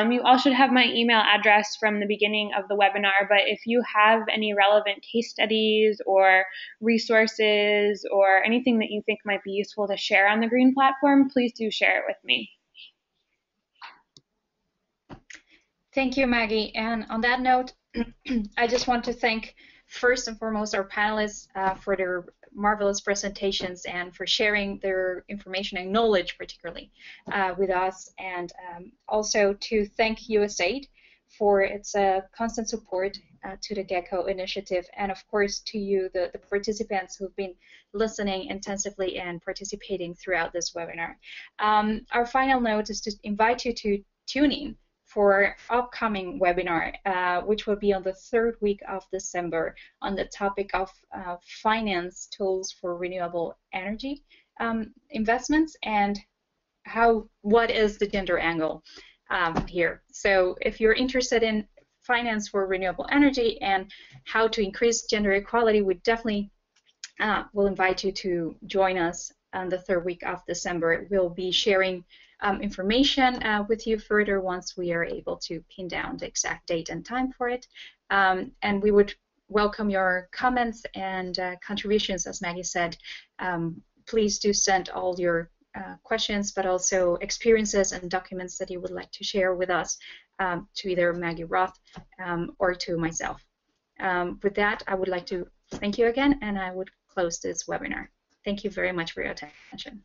you all should have my email address from the beginning of the webinar, but if you have any relevant case studies or resources or anything that you think might be useful to share on the Green Platform, please do share it with me. Thank you, Maggie. And on that note, I just want to thank first and foremost our panelists for their marvelous presentations and for sharing their information and knowledge particularly with us, and also to thank USAID for its constant support to the GECCO initiative, and of course to you, the participants who've been listening intensively and participating throughout this webinar. Our final note is to invite you to tune in for upcoming webinar, which will be on the 3rd week of December on the topic of finance tools for renewable energy investments and what is the gender angle here. So if you're interested in finance for renewable energy and how to increase gender equality, we definitely will invite you to join us on the 3rd week of December. We'll be sharing information with you further once we are able to pin down the exact date and time for it. And we would welcome your comments and contributions, as Maggie said. Please do send all your questions, but also experiences and documents that you would like to share with us to either Maggie Roth or to myself. With that, I would like to thank you again, and I would close this webinar. Thank you very much for your attention.